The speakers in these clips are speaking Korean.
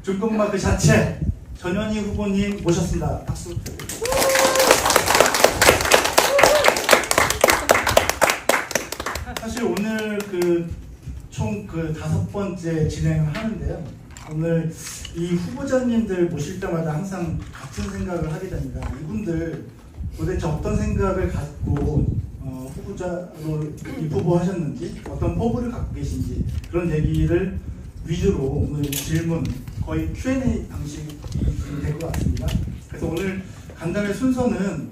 중국마 그 자체 전현희 후보님 모셨습니다. 박수. 사실 오늘 총 5번째 진행을 하는데요. 오늘 이 후보자님들 모실 때마다 항상 같은 생각을 하게 됩니다. 이분들 도대체 어떤 생각을 갖고 후보자로 입후보하셨는지, 어떤 포부를 갖고 계신지 그런 얘기를 위주로 오늘 질문, 거의 Q&A 방식이 될 것 같습니다. 그래서 오늘 간담회 순서는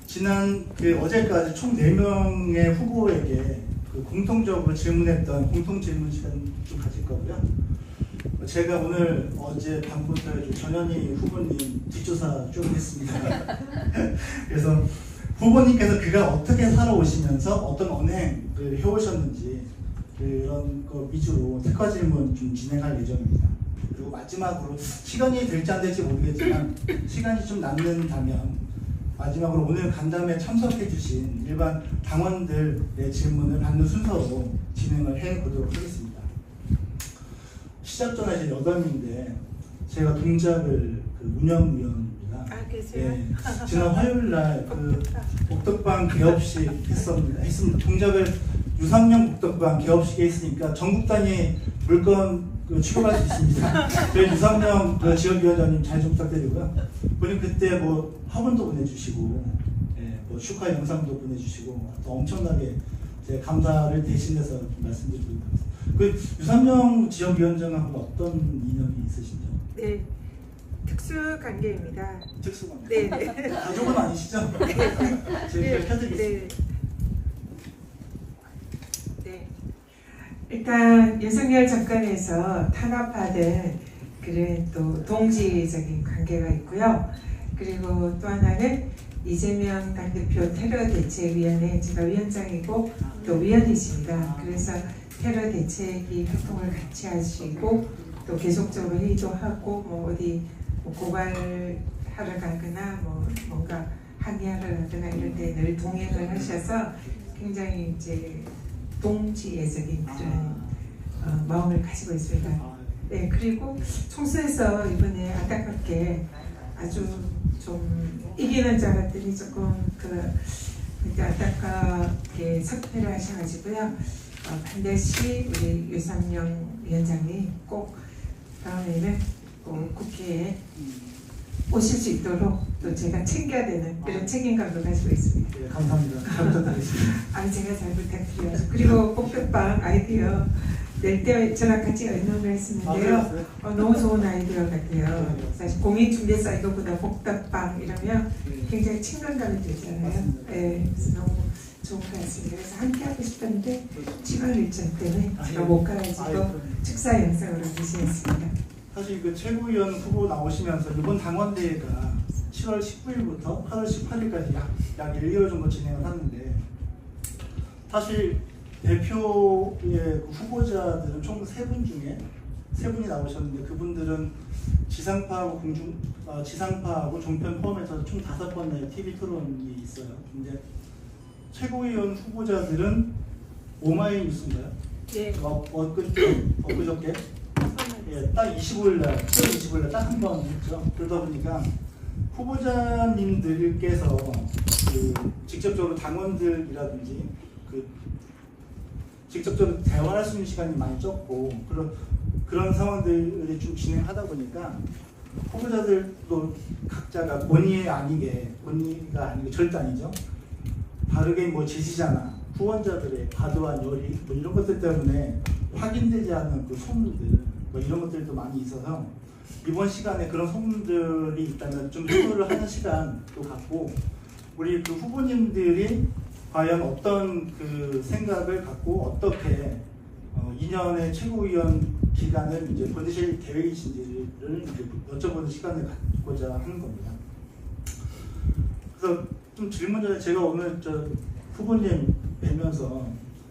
지난 어제까지 총 4명의 후보에게 공통적으로 질문했던 공통 질문 시간 좀 가질 거고요. 제가 오늘 어제 밤부터 전현희 후보님 뒷조사 좀 했습니다. 그래서 후보님께서 그가 어떻게 살아오시면서 어떤 언행을 해오셨는지 그런 거 위주로 특화 질문 좀 진행할 예정입니다. 그리고 마지막으로 시간이 될지 안 될지 모르겠지만 시간이 좀 남는다면 마지막으로 오늘 간담회에 참석해 주신 일반 당원들의 질문을 받는 순서로 진행을 해보도록 하겠습니다. 시작 전에 이제 8명인데 제가 동작을 운영위원입니다. 계세요? 네, 지난 화요일날 복덕방 개업식 했습니다. 동작을 유상명 복덕방 개업식에 있으니까 전국 단위 물건 취급할 수 있습니다. 저희 유상명 지역위원장님 잘 좀 부탁드리고요. 본인 그때 학원도 보내주시고, 축하 영상도 보내주시고, 더 엄청나게 제 감사를 대신해서 말씀드리도록 하겠습니다. 유상명 지역위원장하고 어떤 인연이 있으신죠? 네, 특수관계입니다. 특수관계? 네. 가족은 아니시죠? 제가 켜드리겠습니다. 일단 윤석열 정권에서 탄압받은 그런 또 동지적인 관계가 있고요. 그리고 또 하나는 이재명 당대표 테러대책위원회 제가 위원장이고 또 위원이십니다. 그래서 테러대책위 활동을 같이 하시고 또 계속적으로 회의도 하고 어디 고발하러 가거나 뭔가 항의하러 가거나 이럴 때 늘 동행을 하셔서 굉장히 이제 동지애적인 그런 마음을 가지고 있습니다. 네, 그리고 총수에서 이번에 안타깝게 아주 좀 이기는 줄 알았더니 조금 안타깝게 사퇴를 하셔가지고요. 반드시 우리 유상명 위원장이 꼭 다음에는 국회에 오실 수 있도록 또 제가 챙겨야 되는 그런 책임감을 가지고 있습니다. 네, 감사합니다. 잘 부탁드리겠습니다. 제가 잘 부탁드려요. 그리고 복덕방 아이디어 낼 때 저랑 같이 의논을 했었는데요. 너무 좋은 아이디어 같아요. 사실 공익중개 사이트보다 복덕방 이러면 굉장히 친근감이 들잖아요. 네, 그래서 너무 좋은 것 같습니다. 그래서 함께 하고 싶었는데 시간 일정 때문에 제가 못 가가지고 축사 영상으로 미시했습니다. 사실 최고위원 후보 나오시면서 이번 당원대회가 7월 19일부터 8월 18일까지 약 1개월 정도 진행을 하는데 사실 대표의 후보자들은 총 3분 중에 3분이 나오셨는데 그분들은 지상파하고 지상파하고 종편 포함해서 총 5번의 TV 토론이 있어요. 근데 최고위원 후보자들은 오마이뉴스인가요? 네. 엊그저께 딱 25일날, 7월 25일날 딱 한 번 했죠. 그러다 보니까 후보자님들께서 직접적으로 당원들이라든지 직접적으로 대화할 수 있는 시간이 많이 적고 그런 상황들이 좀 진행하다 보니까 후보자들도 각자가 본의가 아니게 절대 아니죠. 다르게 제시자나 후원자들의 과도한 열의 이런 것들 때문에 확인되지 않은 소문들 이런 것들도 많이 있어서 이번 시간에 그런 소문들이 있다면 좀 해소를 하는 시간도 갖고 우리 후보님들이 과연 어떤 생각을 갖고 어떻게 2년의 최고위원 기간을 이제 보내실 계획이신지를 이제 여쭤보는 시간을 갖고자 하는 겁니다. 그래서 좀 질문 전에 제가 오늘 후보님 뵈면서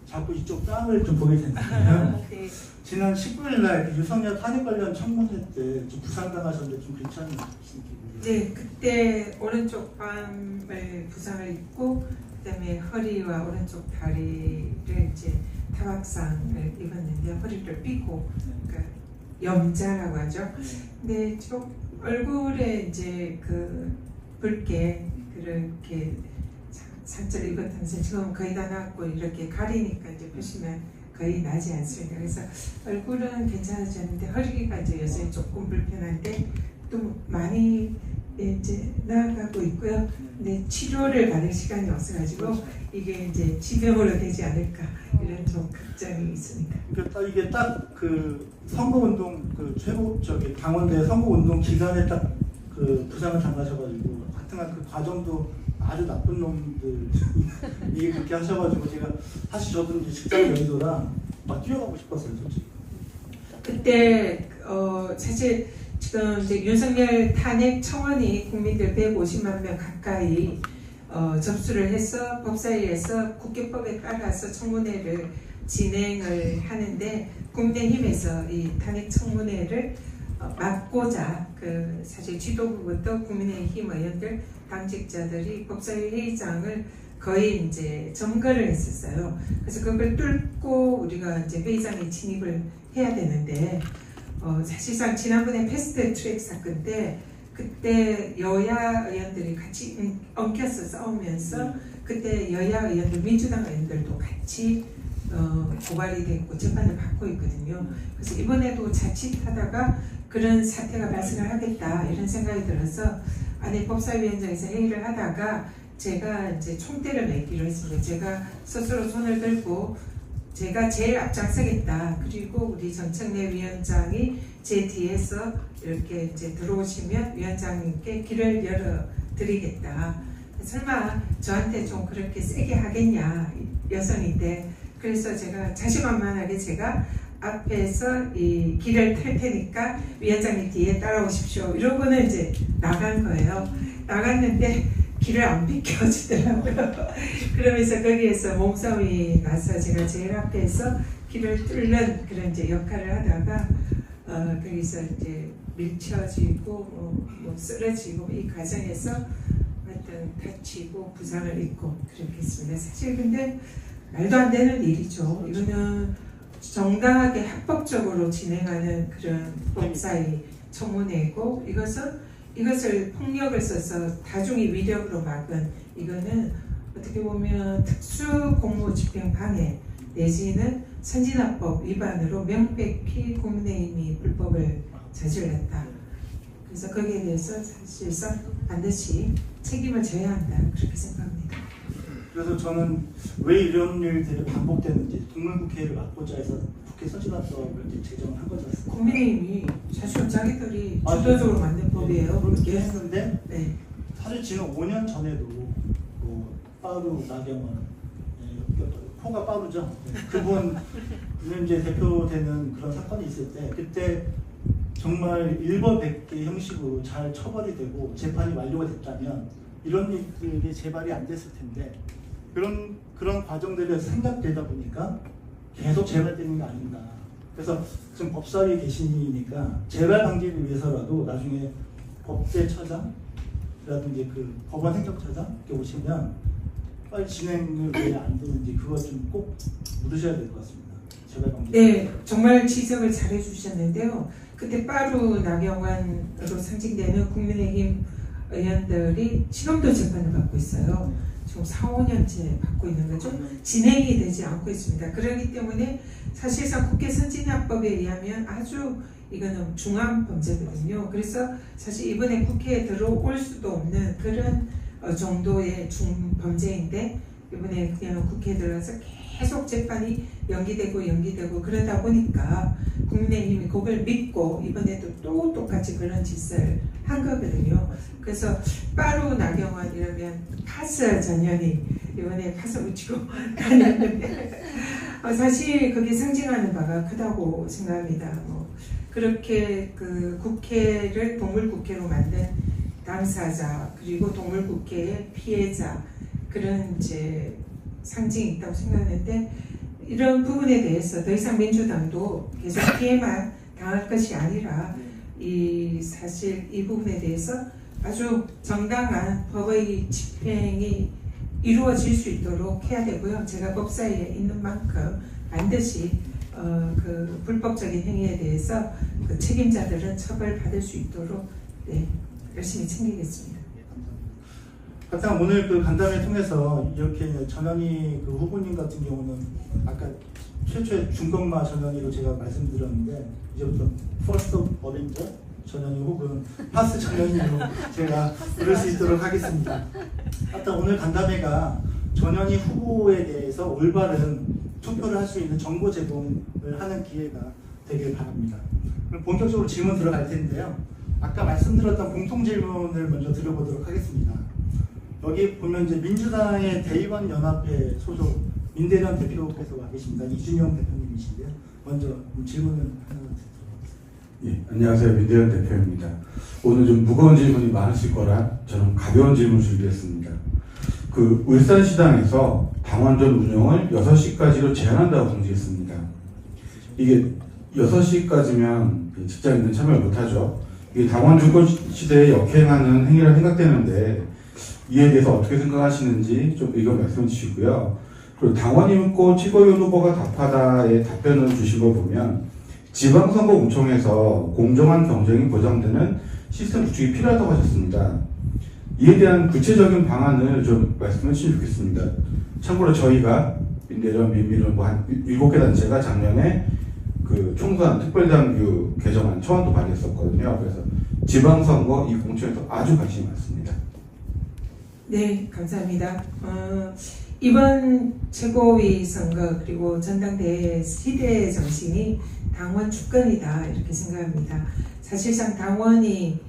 자꾸 이쪽 땅을 좀 보게 됐는데요. 네. 지난 19일날 유성열 탄핵 관련 청문회 때 좀 부상당하셨는데 좀 괜찮으신지 모르겠어요. 네, 그때 오른쪽 밤에 부상을 입고 그다음에 허리와 오른쪽 다리를 이제 타박상을 입었는데 허리를 삐고 그러니까 염자라고 하죠. 근데 좀 얼굴에 이제 그 붉게 그렇게 상처를 입었다면서 지금 거의 다 나왔고 이렇게 가리니까 이제 보시면 거의 나지 않습니다. 그래서 얼굴은 괜찮아졌는데 허리가 이제 여전히 조금 불편한데 또 많이 이제 나아가고 있고요. 근데 치료를 받을 시간이 없어가지고 이게 이제 지병으로 되지 않을까 이런 좀 걱정이 있습니다. 그러니까 이게 딱 그 선거운동 그 최고 저기 당원대 선거운동 기간에 딱 그 부상을 당하셔가지고 하여튼간 그 과정도 아주 나쁜 놈들 이게 그렇게 하셔가지고 제가 사실 저도 이제 직장 연도라 막 뛰어가고 싶었어요 솔직히. 그때 사실 지금 이제 윤석열 탄핵 청원이 국민들 150만 명 가까이 접수를 해서 법사위에서 국회법에 따라서 청문회를 진행을 하는데 국민의힘에서 이 탄핵 청문회를 막고자 그 사실 지도부부터 국민의힘 의원들 당직자들이 법사위 회의장을 거의 이제 점거를 했었어요. 그래서 그걸 뚫고 우리가 이제 회의장에 진입을 해야 되는데 사실상 지난번에 패스트 트랙 사건 때 그때 여야 의원들이 같이 엉켜서 싸우면서 그때 여야 의원들 민주당 의원들도 같이 고발이 됐고 재판을 받고 있거든요. 그래서 이번에도 자칫하다가 그런 사태가 발생을 하겠다 이런 생각이 들어서 안에 법사위원장에서 회의를 하다가 제가 이제 총대를 맺기로 했습니다. 제가 스스로 손을 들고 제가 제일 앞장서겠다. 그리고 우리 정청래 위원장이 제 뒤에서 이렇게 이제 들어오시면 위원장님께 길을 열어드리겠다. 설마 저한테 좀 그렇게 세게 하겠냐 여성인데 그래서 제가 자신만만하게 제가 앞에서 이 길을 탈 테니까 위원장님 뒤에 따라오십시오. 이러고는 이제 나간 거예요. 나갔는데 길을 안 비켜주더라고요. 그러면서 거기에서 몸싸움이 나서 제가 제일 앞에서 길을 뚫는 그런 이제 역할을 하다가 거기서 이제 밀쳐지고 뭐 쓰러지고 이 과정에서 하여튼 다치고 부상을 입고 그렇게 했습니다. 사실 근데 말도 안 되는 일이죠. 이거는 정당하게 합법적으로 진행하는 그런 법사위 청문회고 이것을 폭력을 써서 다중이 위력으로 막은 이거는 어떻게 보면 특수공무집행 방해 내지는 선진화법 위반으로 명백히 국민의힘이 불법을 저질렀다. 그래서 거기에 대해서 사실상 반드시 책임을 져야 한다 그렇게 생각합니다. 그래서 저는 왜 이런 일들이 반복되는지 동물국회를 막고자 해서 국회 선진화법을 이제 제정을 한 거지 않습니까? 국민의힘이 사실 자기들이 주도적으로 만든 법이에요. 그렇게 했는데 네. 사실 지금 5년 전에도 뭐 빠루 나경원 포가 빠루죠. 그분은 이제 대표되는 그런 사건이 있을 때 그때 정말 일벌백계 형식으로 잘 처벌이 되고 재판이 완료가 됐다면 이런 일들이 재발이 안 됐을 텐데 그런 과정들이 생각되다 보니까 계속 재발되는 게 아닌가. 그래서 지금 법사위에 계시니까 재발 방지를 위해서라도 나중에 법제처장이라든지 그 법원 행정처장 이렇게 오시면 빨리 진행을 왜 안 되는지 그거 좀 꼭 물으셔야 될 것 같습니다. 재발 방지. 네, 정말 지적을 잘해 주셨는데요. 그때 빠루 나경원으로 상징되는 국민의힘 의원들이 지금도 재판을 받고 있어요. 지금 4, 5년째 받고 있는 거죠. 진행이 되지 않고 있습니다. 그렇기 때문에 사실상 국회 선진화법에 의하면 아주 이거는 중한 범죄거든요. 그래서 사실 이번에 국회에 들어올 수도 없는 그런 정도의 중범죄인데 이번에 그냥 국회에 들어가서 계속 재판이 연기되고 그러다 보니까 국민의힘이 그걸 믿고 이번에도 또 똑같이 그런 짓을 한 거거든요. 그래서 빠루 나경원 이러면 파스 전현희 이번에 파스 붙이고 다녔는데 사실 그게 상징하는 바가 크다고 생각합니다. 뭐 그렇게 그 국회를 동물국회로 만든 당사자 그리고 동물국회의 피해자 그런 이제 상징이 있다고 생각하는데 이런 부분에 대해서 더 이상 민주당도 계속 피해만 당할 것이 아니라 이 사실 이 부분에 대해서 아주 정당한 법의 집행이 이루어질 수 있도록 해야 되고요. 제가 법사위에 있는 만큼 반드시 그 불법적인 행위에 대해서 그 책임자들은 처벌받을 수 있도록 열심히 챙기겠습니다. 하여튼 오늘 그 간담회 통해서 이렇게 전현희 그 후보님 같은 경우는 아까 최초의 중검마 전현희로 제가 말씀드렸는데 이제부터 퍼스트 어벤져 전현희 혹은 파스 전현희로 제가 부를 수 있도록 하겠습니다. 하여튼 오늘 간담회가 전현희 후보에 대해서 올바른 투표를 할 수 있는 정보 제공을 하는 기회가 되길 바랍니다. 그럼 본격적으로 질문 들어갈 텐데요. 아까 말씀드렸던 공통 질문을 먼저 드려보도록 하겠습니다. 여기 보면 이제 민주당의 대의원 연합회 소속 민대련 대표께서 와 계십니다. 이준영 대표님이신데요. 먼저 질문을 하나 드리도록 하겠습니다. 예, 안녕하세요. 민대련 대표입니다. 오늘 좀 무거운 질문이 많으실 거라 저는 가벼운 질문 준비했습니다. 그 울산시당에서 당원전 운영을 6시까지로 제한한다고 공지했습니다. 이게 6시까지면 직장인들은 참여를 못하죠. 이게 당원 주권 시대에 역행하는 행위라 생각되는데 이에 대해서 어떻게 생각하시는지 좀 의견 말씀해 주시고요. 그리고 당원이 묻고 최고위원 후보가 답하다에 답변을 주신 거 보면 지방선거공청에서 공정한 경쟁이 보장되는 시스템 구축이 필요하다고 하셨습니다. 이에 대한 구체적인 방안을 좀 말씀해 주시면 좋겠습니다. 참고로 저희가 민대련, 민민련 한 7개 단체가 작년에 그 총선 특별당규 개정안 초안도 발의했었거든요. 그래서 지방선거 이 공청에서 아주 관심이 많습니다. 네, 감사합니다. 이번 최고위 선거 그리고 전당대회 시대의 정신이 당원 주권이다 이렇게 생각합니다. 사실상 당원이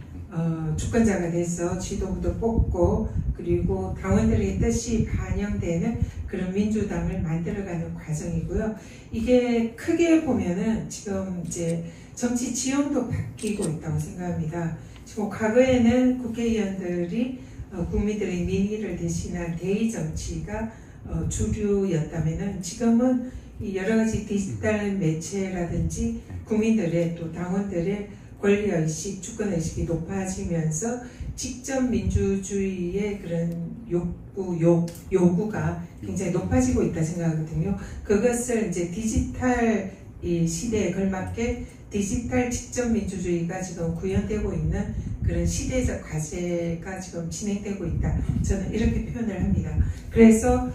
주권자가 돼서 지도부도 뽑고 그리고 당원들의 뜻이 반영되는 그런 민주당을 만들어가는 과정이고요. 이게 크게 보면은 지금 이제 정치 지형도 바뀌고 있다고 생각합니다. 지금 과거에는 국회의원들이 국민들의 민의를 대신한 대의 정치가 주류였다면은 지금은 이 여러 가지 디지털 매체라든지 국민들의 또 당원들의 권리의식, 주권의식이 높아지면서 직접 민주주의의 그런 요구가 굉장히 높아지고 있다 생각하거든요. 그것을 이제 디지털 이 시대에 걸맞게 디지털 직접 민주주의가 지금 구현되고 있는 그런 시대적 과제가 지금 진행되고 있다. 저는 이렇게 표현을 합니다. 그래서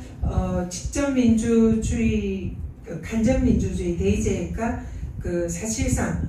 직접 민주주의, 간접 민주주의 대의제가 그 사실상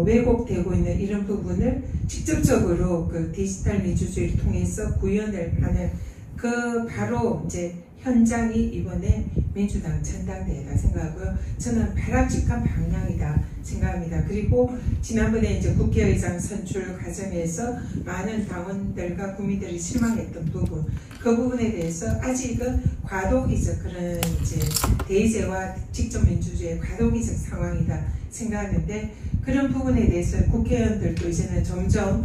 왜곡되고 있는 이런 부분을 직접적으로 그 디지털 민주주의를 통해서 구현을 하는 그 바로 이제 현장이 이번에 민주당 전당대회다 생각하고요. 저는 바람직한 방향이다 생각합니다. 그리고 지난번에 이제 국회의장 선출 과정에서 많은 당원들과 국민들이 실망했던 부분, 그 부분에 대해서 아직은 과도기적 그런 이제 대의제와 직접 민주주의의 과도기적 상황이다 생각하는데 그런 부분에 대해서 국회의원들도 이제는 점점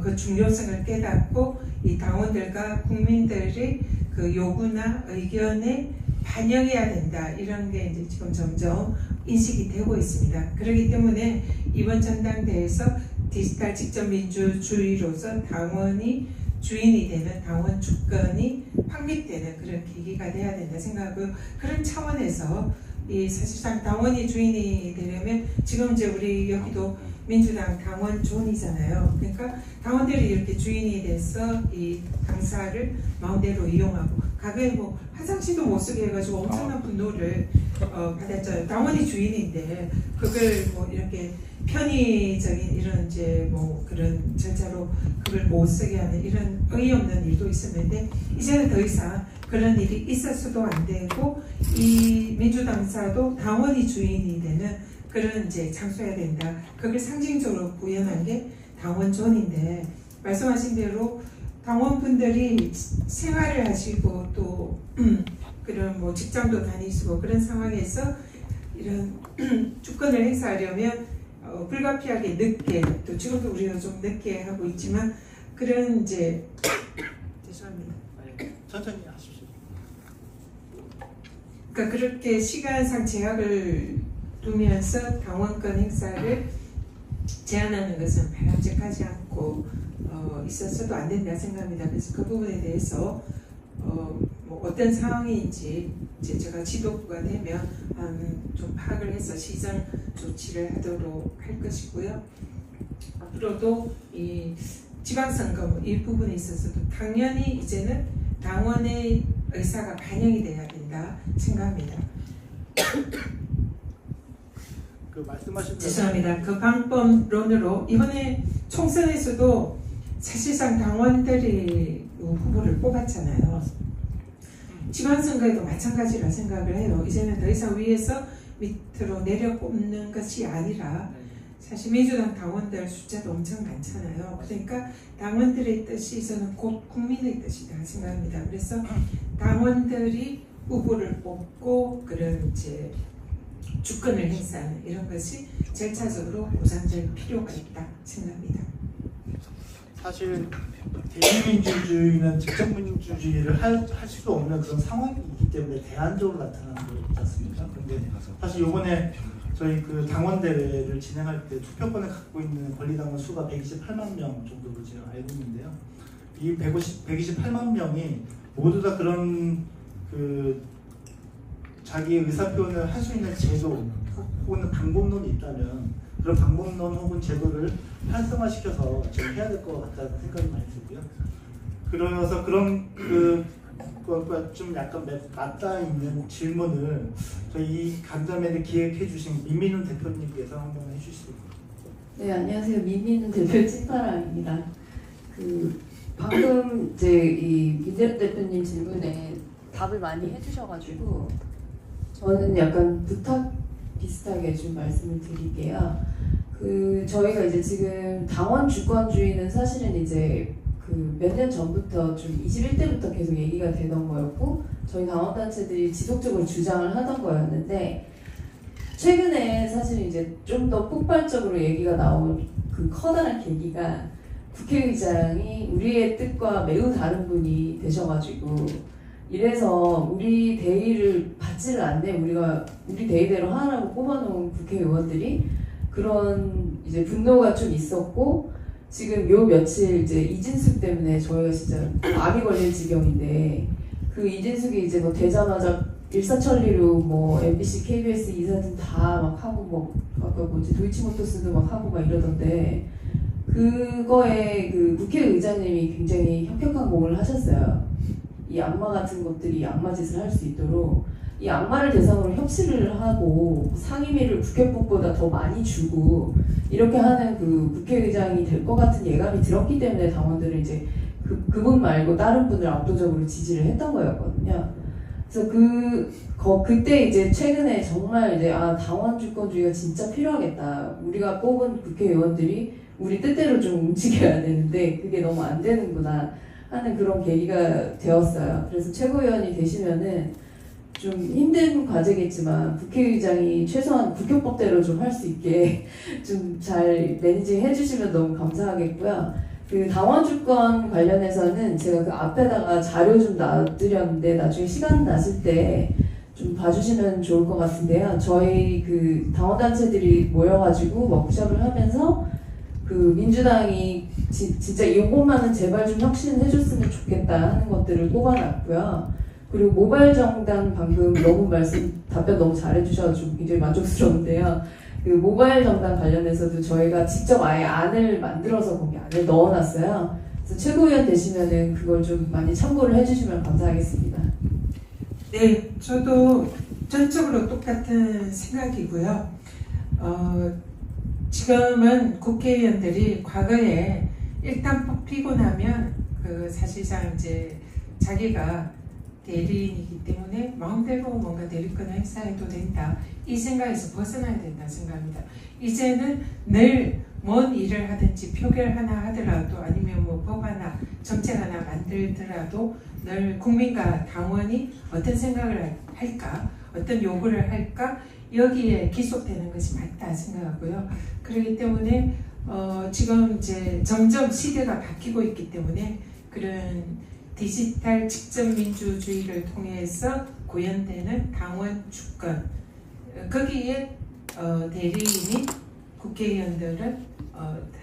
그 중요성을 깨닫고 이 당원들과 국민들의 그 요구나 의견에 반영해야 된다 이런 게 이제 지금 점점 인식이 되고 있습니다. 그렇기 때문에 이번 전당대회에서 디지털 직접 민주주의로서 당원이 주인이 되는 당원 주권이 확립되는 그런 계기가 돼야 된다 생각하고요. 그런 차원에서 이 사실상 당원이 주인이 되려면 지금 이제 우리 여기도 민주당 당원 존이잖아요. 그러니까 당원들이 이렇게 주인이 돼서 이 당사를 마음대로 이용하고 과거에 뭐 화장실도 못 쓰게 해가지고 엄청난 분노를 받았잖아요. 당원이 주인인데 그걸 뭐 이렇게 편의적인 이런 이제 뭐 그런 절차로 그걸 못 쓰게 하는 이런 어이없는 일도 있었는데 이제는 더 이상 그런 일이 있어서도 안 되고 이 민주당사도 당원이 주인이 되는 그런 이제 장소해야 된다. 그걸 상징적으로 구현한 게 당원존인데 말씀하신 대로 당원분들이 생활을 하시고 또 그런 뭐 직장도 다니시고 그런 상황에서 이런 주권을 행사하려면 불가피하게 늦게 또 지금도 우리가 좀 늦게 하고 있지만 그런 이제 죄송합니다. 천천히 하십시오. 그러니까 그렇게 시간상 제약을 두면서 당원권 행사를 제한하는 것은 바람직하지 않고 있어서도 안 된다 생각합니다. 그래서 그 부분에 대해서 뭐 어떤 상황인지 이제 제가 지도부가 되면 좀 파악을 해서 시정 조치를 하도록 할 것이고요. 앞으로도 이 지방선거 이 부분에 있어서도 당연히 이제는 당원의 의사가 반영이 돼야 된다 생각합니다. 그 말씀하신 죄송합니다. 그 방법론으로 이번에 총선에서도 사실상 당원들이 후보를 뽑았잖아요. 지방선거에도 마찬가지라 생각을 해요. 이제는 더 이상 위에서 밑으로 내려 뽑는 것이 아니라 사실 민주당 당원들 숫자도 엄청 많잖아요. 그러니까 당원들의 뜻이 저는 곧 국민의 뜻이다 생각합니다. 그래서 당원들이 후보를 뽑고 그런 이제 주권을 행사하는 이런 것이 절차적으로 보장될 필요가 있다 생각합니다. 사실 대의민주주의는 직접민주주의를 할 수도 없는 그런 상황이기 때문에 대안적으로 나타나는 거지 않습니까? 그런데 사실 이번에 저희 그 당원 대회를 진행할 때 투표권을 갖고 있는 권리당원 수가 128만 명 정도로 제가 알고 있는데요. 이 128만 명이 모두 다 그런 그 자기 의사표현을 할 수 있는 제도 혹은 방법론이 있다면 그런 방법론 혹은 제도를 활성화시켜서 좀 해야 될 것 같다는 생각이 많이 들고요. 그러면서 그런 그것과 좀 약간 맞닿아 있는 질문을 저희 이 간담회를 기획해 주신 민민훈 대표님께서 한번 해주시겠습니다. 네, 안녕하세요. 민민훈 대표 찐파랑입니다. 방금 이제 이 민재로 대표님 질문에 답을 많이 해주셔가지고 저는 약간 부탁 비슷하게 좀 말씀을 드릴게요. 저희가 이제 지금 당원 주권주의는 사실은 이제 몇 년 전부터 좀 21대부터 계속 얘기가 되던 거였고 저희 당원단체들이 지속적으로 주장을 하던 거였는데 최근에 사실 이제 좀 더 폭발적으로 얘기가 나온 그 커다란 계기가 국회의장이 우리의 뜻과 매우 다른 분이 되셔가지고 이래서 우리 대의를 받지를 않네 우리 대의대로 하라고 뽑아놓은 국회의원들이 그런 이제 분노가 좀 있었고 지금 요 며칠 이제 이진숙 때문에 저희가 진짜 암이 걸릴 지경인데 그 이진숙이 이제 뭐 되자마자 일사천리로 뭐 MBC, KBS 이사진 다 막 하고 뭐 아까 뭐지 도이치모터스도 막 하고 막 이러던데 그거에 그 국회의장님이 굉장히 혁혁한 공을 하셨어요. 이 악마 같은 것들이 악마 짓을 할 수 있도록 이 악마를 대상으로 협치를 하고 상임위를 국회법보다 더 많이 주고 이렇게 하는 그 국회의장이 될 것 같은 예감이 들었기 때문에 당원들은 이제 그분 말고 다른 분을 압도적으로 지지를 했던 거였거든요. 그래서 그때 이제 최근에 정말 이제 당원 주권주의가 진짜 필요하겠다. 우리가 뽑은 국회의원들이 우리 뜻대로 좀 움직여야 되는데 그게 너무 안 되는구나 하는 그런 계기가 되었어요. 그래서 최고위원이 되시면은 좀 힘든 과제겠지만 국회의장이 최소한 국회법대로 좀 할 수 있게 좀 잘 매니징 해주시면 너무 감사하겠고요. 그 당원주권 관련해서는 제가 그 앞에다가 자료 좀 놔드렸는데 나중에 시간 나실 때 좀 봐주시면 좋을 것 같은데요. 저희 그 당원단체들이 모여가지고 워크숍을 하면서 그 민주당이 진짜 이것만은 제발 좀 혁신해줬으면 좋겠다 하는 것들을 꼽아놨고요. 그리고 모바일 정당 방금 너무 답변 너무 잘해주셔서 굉장히 만족스러운데요. 그 모바일 정당 관련해서도 저희가 직접 아예 안을 만들어서 거기 안에 넣어놨어요. 그래서 최고위원 되시면은 그걸 좀 많이 참고를 해주시면 감사하겠습니다. 네, 저도 전적으로 똑같은 생각이고요. 지금은 국회의원들이 과거에 일단 뽑히고 나면 그 사실상 이제 자기가 대리인이기 때문에 마음대로 뭔가 대리권을 행사해도 된다. 이 생각에서 벗어나야 된다 생각합니다. 이제는 늘 뭔 일을 하든지 표결 하나 하더라도 아니면 뭐 법 하나, 정책 하나 만들더라도 늘 국민과 당원이 어떤 생각을 할까, 어떤 요구를 할까 여기에 기속되는 것이 맞다 생각하고요. 그렇기 때문에 지금 이제 점점 시대가 바뀌고 있기 때문에 그런 디지털 직접민주주의를 통해서 구현되는 당원 주권 거기에 대리인이 국회의원들은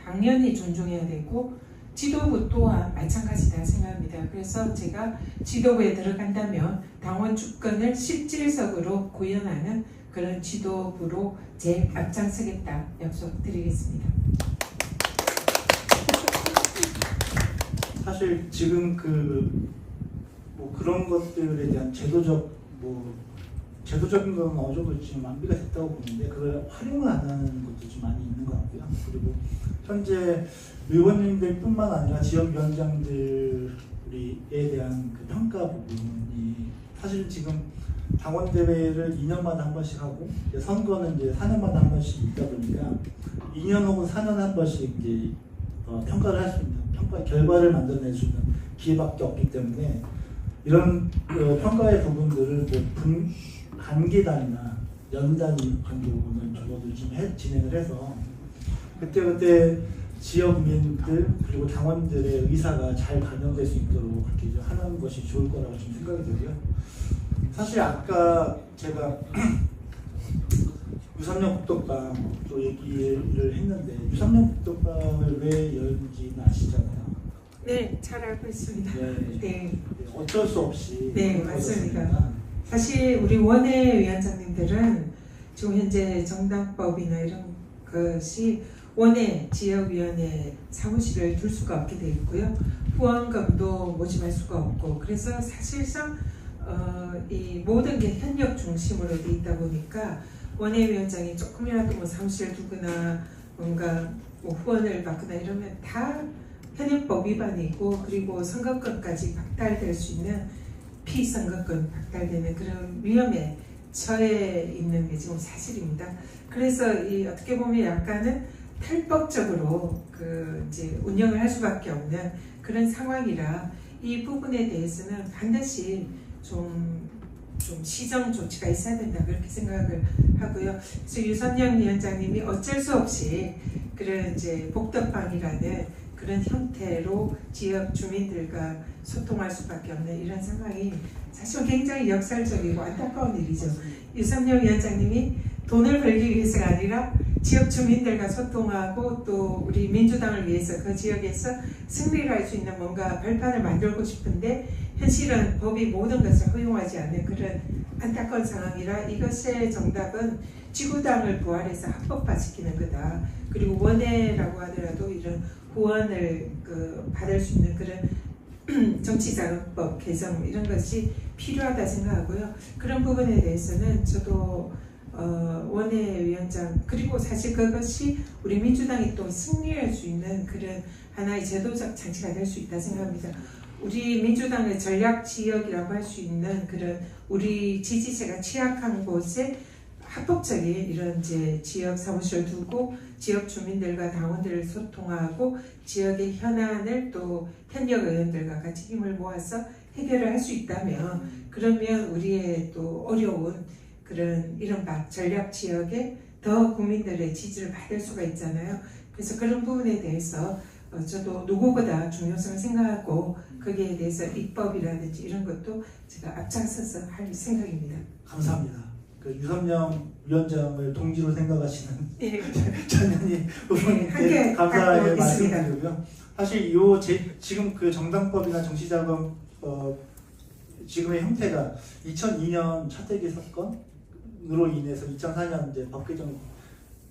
당연히 존중해야 되고 지도부 또한 마찬가지다 생각합니다. 그래서 제가 지도부에 들어간다면 당원 주권을 실질적으로 구현하는 그런 지도부로 제 앞장서겠다 약속드리겠습니다. 사실 지금 뭐 그런 것들에 대한 제도적인 건 어느 정도 지금 완비가 됐다고 보는데 그걸 활용을 안 하는 것도 좀 많이 있는 것 같고요. 그리고 현재 의원님들뿐만 아니라 지역위원장들에 대한 그 평가 부분이 사실 지금 당원 대회를 2년마다 한 번씩 하고 선거는 이제 4년마다 한 번씩 있다 보니까 2년 혹은 4년에 한 번씩 이제 평가를 할 수 있는 평가 결과를 만들어낼 수 있는 기회밖에 없기 때문에 이런 평가의 부분들을 뭐 단기단이나 연단위 정도는 적어도 지금 진행을 해서 그때 지역민들 그리고 당원들의 의사가 잘 반영될 수 있도록 그렇게 하는 것이 좋을 거라고 좀 생각이 되고요. 사실 아까 제가 유삼령 국덕방 또 얘기를 했는데 유삼령 국덕방을 왜 열는지는 아시잖아요. 네, 잘 알고 있습니다. 네. 어쩔 수 없이 네, 맞습니다. 사실 우리 원외 위원장님들은 지금 현재 정당법이나 이런 것이 원외 지역위원회 사무실을 둘 수가 없게 되어 있고요. 후원금도 모집할 수가 없고 그래서 사실상 이 모든 게 현역 중심으로 되어 있다 보니까 원외위원장이 조금이라도 뭐 사무실 두거나 뭔가 뭐 후원을 받거나 이러면 다 현행법 위반이고 그리고 선거권까지 박탈될 수 있는 피선거권 박탈되는 그런 위험에 처해 있는 게 지금 사실입니다. 그래서 이 어떻게 보면 약간은 탈법적으로 이제 운영을 할 수밖에 없는 그런 상황이라 이 부분에 대해서는 반드시 좀 시정 조치가 있어야 된다 그렇게 생각을 하고요. 그래서 유선영 위원장님이 어쩔 수 없이 그런 이제 복덕방이라는 그런 형태로 지역 주민들과 소통할 수밖에 없는 이런 상황이 사실 굉장히 역설적이고 안타까운 일이죠. 유선영 위원장님이 돈을 벌기 위해서가 아니라 지역 주민들과 소통하고 또 우리 민주당을 위해서 그 지역에서 승리를 할 수 있는 뭔가 발판을 만들고 싶은데 현실은 법이 모든 것을 허용하지 않는 그런 안타까운 상황이라 이것의 정답은 지구당을 부활해서 합법화시키는 거다. 그리고 원외라고 하더라도 이런 후원을 받을 수 있는 그런 정치자금법 개정 이런 것이 필요하다 생각하고요. 그런 부분에 대해서는 저도 원외위원장 그리고 사실 그것이 우리 민주당이 또 승리할 수 있는 그런 하나의 제도적 장치가 될 수 있다 생각합니다. 우리 민주당의 전략 지역이라고 할 수 있는 그런 우리 지지세가 취약한 곳에 합법적인 이런 이제 지역 사무실을 두고 지역 주민들과 당원들을 소통하고 지역의 현안을 또 현역 의원들과 같이 힘을 모아서 해결을 할 수 있다면 그러면 우리의 또 어려운 그런 이른바 전략 지역에 더 국민들의 지지를 받을 수가 있잖아요. 그래서 그런 부분에 대해서 저도 누구보다 중요성을 생각하고 거기에 대해서 입법이라든지 이런 것도 제가 앞장서서 할 생각입니다. 감사합니다. 유선영 위원장을 동지로 생각하시는 네. 전현희 후보님께 감사하게 말씀드리고요. 사실 지금 그 정당법이나 정치자금 지금의 형태가 2002년 차태기 사건으로 인해서 2004년 이제 법 개정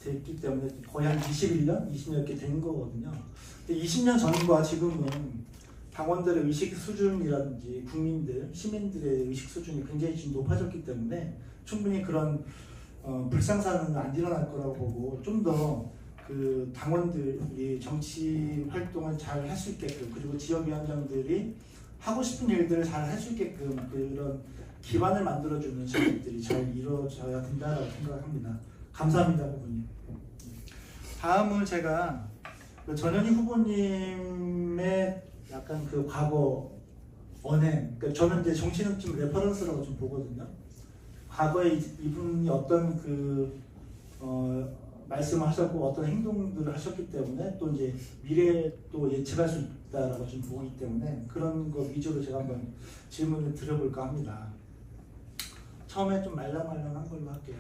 됐기 때문에 거의 한 21년, 20년 이렇게 된 거거든요. 근데 20년 전과 지금은 당원들의 의식 수준이라든지 국민들, 시민들의 의식 수준이 굉장히 지금 높아졌기 때문에 충분히 그런 불상사는 안 일어날 거라고 보고 좀 더 그 당원들이 정치 활동을 잘 할 수 있게끔 그리고 지역위원장들이 하고 싶은 일들을 잘 할 수 있게끔 그런 기반을 만들어주는 작업들이 잘 이루어져야 된다고 생각합니다. 감사합니다, 후보님. 다음은 제가 전현희 후보님의 약간 그 과거 언행, 그러니까 저는 이제 정치는 좀 레퍼런스라고 좀 보거든요. 과거에 이분이 어떤 말씀을 하셨고 어떤 행동들을 하셨기 때문에 또 이제 미래에 또 예측할 수 있다라고 좀 보기 때문에 그런 거 위주로 제가 한번 질문을 드려볼까 합니다. 처음에 좀 말랑말랑한 걸로 할게요.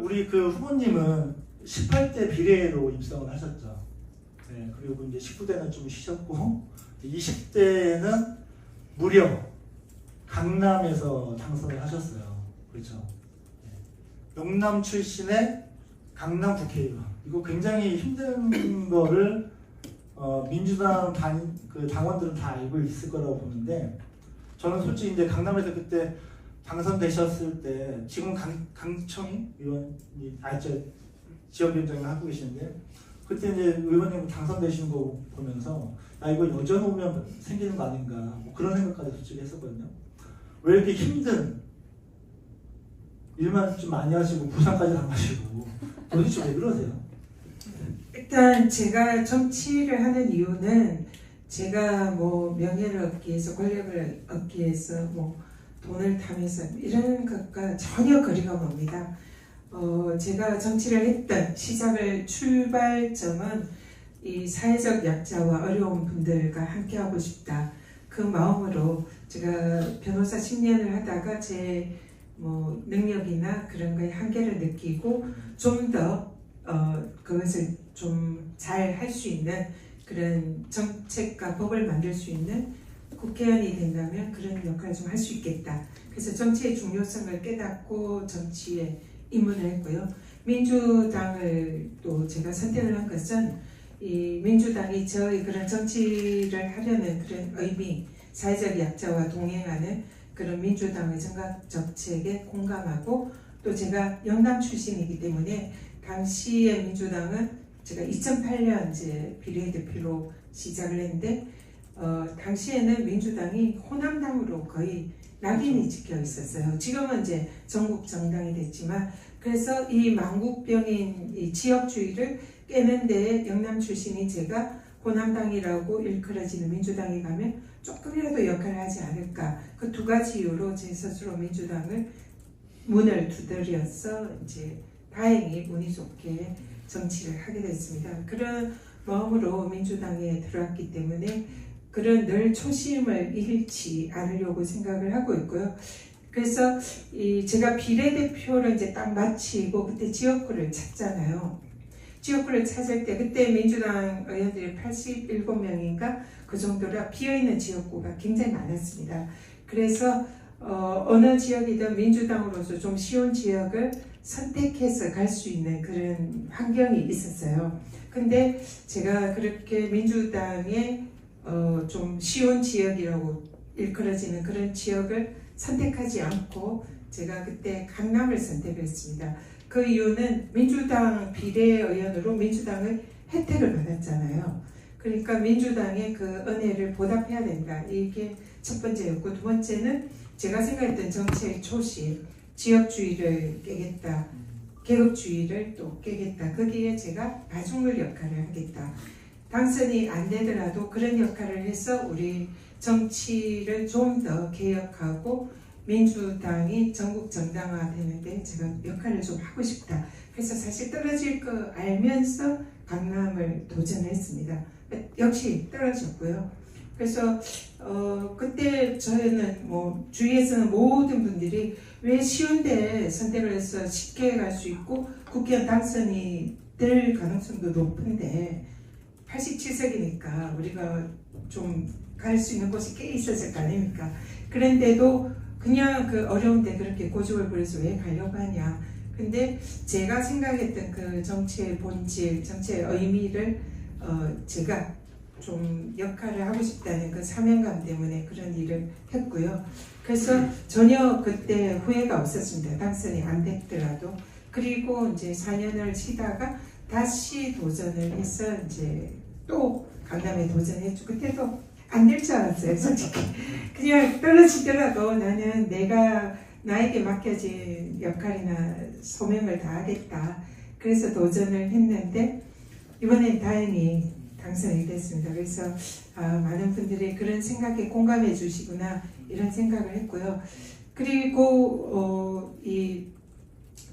우리 그 후보님은 18대 비례로 입성을 하셨죠. 네, 그리고 이제 19대는 좀 쉬셨고 20대에는 무려 강남에서 당선을 하셨어요. 그렇죠. 네. 영남 출신의 강남 국회의원. 이거 굉장히 힘든 거를 민주당 당원들은 다 알고 있을 거라고 보는데, 저는 솔직히 이제 강남에서 그때 당선되셨을 때 지금 강청희 의원이 지역위원장을 하고 계시는데, 그때 이제 의원님 당선되시는 거 보면서 이거 여전 오면 생기는 거 아닌가 뭐 그런 생각까지 솔직히 했었거든요. 왜 이렇게 힘든 일만 좀 많이 하시고 부산까지 당하시고 도대체 왜 그러세요? 일단 제가 정치를 하는 이유는 제가 뭐 명예를 얻기 위해서, 권력을 얻기 위해서, 뭐 돈을 탐해서 이런 것과 전혀 거리가 멉니다. 제가 정치를 했던 출발점은 이 사회적 약자와 어려운 분들과 함께하고 싶다. 그 마음으로 제가 변호사 10년을 하다가 제 뭐 능력이나 그런 거에 한계를 느끼고 좀 더 그것을 좀 잘 할 수 있는 그런 정책과 법을 만들 수 있는 국회의원이 된다면 그런 역할을 좀 할 수 있겠다. 그래서 정치의 중요성을 깨닫고 정치에 입문을 했고요. 민주당을 또 제가 선택을 한 것은 이 민주당이 저의 그런 정치를 하려는 그런 의미, 사회적 약자와 동행하는 그런 민주당의 정각 정책에 공감하고, 또 제가 영남 출신이기 때문에 당시의 민주당은 제가 2008년 이제 비례대표로 시작을 했는데 당시에는 민주당이 호남당으로 거의 낙인이 찍혀 있었어요. 지금은 이제 전국 정당이 됐지만, 그래서 이 만국병인 이 지역주의를 깨는 데에 영남 출신인 제가 호남당이라고 일컬어지는 민주당에 가면 조금이라도 역할을 하지 않을까. 그 두 가지 이유로 제 스스로 민주당을 문을 두드려서 이제 다행히 운이 좋게 정치를 하게 됐습니다. 그런 마음으로 민주당에 들어왔기 때문에 그런 늘 초심을 잃지 않으려고 생각을 하고 있고요. 그래서 제가 비례대표를 이제 딱 마치고 그때 지역구를 찾잖아요. 지역구를 찾을 때 그때 민주당 의원들이 87명인가 그 정도라 비어있는 지역구가 굉장히 많았습니다. 그래서 어느 지역이든 민주당으로서 좀 쉬운 지역을 선택해서 갈 수 있는 그런 환경이 있었어요. 근데 제가 그렇게 민주당의 좀 쉬운 지역이라고 일컬어지는 그런 지역을 선택하지 않고 제가 그때 강남을 선택했습니다. 그 이유는 민주당 비례의원으로 민주당의 혜택을 받았잖아요. 그러니까 민주당의 그 은혜를 보답해야 된다. 이게 첫 번째였고, 두 번째는 제가 생각했던 정치의 초심, 지역주의를 깨겠다, 계급주의를 또 깨겠다. 거기에 제가 마중물 역할을 하겠다. 당선이 안 되더라도 그런 역할을 해서 우리 정치를 좀 더 개혁하고 민주당이 전국 정당화되는데 제가 역할을 좀 하고 싶다. 그래서 사실 떨어질 거 알면서 강남을 도전했습니다. 역시 떨어졌고요. 그래서 그때 저희는 뭐 주위에서는 모든 분들이 왜 쉬운데 선택을 해서 쉽게 갈 수 있고 국회의원 당선이 될 가능성도 높은데 87석이니까 우리가 좀 갈 수 있는 곳이 꽤 있었을 거 아닙니까? 그런데도 그냥 그 어려운데 그렇게 고집을 부려서 왜 가려고 하냐. 근데 제가 생각했던 그 정치의 본질, 정치의 의미를 제가 좀 역할을 하고 싶다는 그 사명감 때문에 그런 일을 했고요. 그래서 전혀 그때 후회가 없었습니다. 당선이 안 됐더라도. 그리고 이제 4년을 쉬다가 다시 도전을 해서 이제 또 강남에 도전했죠. 그때도 안 될 줄 알았어요, 솔직히. 그냥 떨어지더라도 나는 나에게 맡겨진 역할이나 소명을 다하겠다. 그래서 도전을 했는데 이번엔 다행히 당선이 됐습니다. 그래서 많은 분들이 그런 생각에 공감해 주시구나 이런 생각을 했고요. 그리고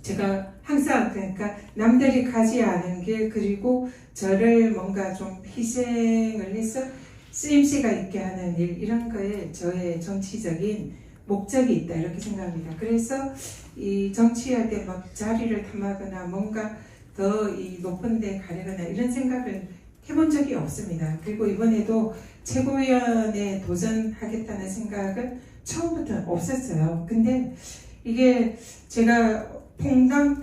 제가 항상 그러니까 남들이 가지 않은 길, 그리고 저를 뭔가 좀 희생을 해서 쓰임새가 있게 하는 일, 이런 거에 저의 정치적인 목적이 있다 이렇게 생각합니다. 그래서 이 정치할 때 막 자리를 탐하거나 뭔가 더 이 높은 데 가려거나 이런 생각을 해본 적이 없습니다. 그리고 이번에도 최고위원에 도전하겠다는 생각은 처음부터 없었어요. 근데 이게 제가 퐁당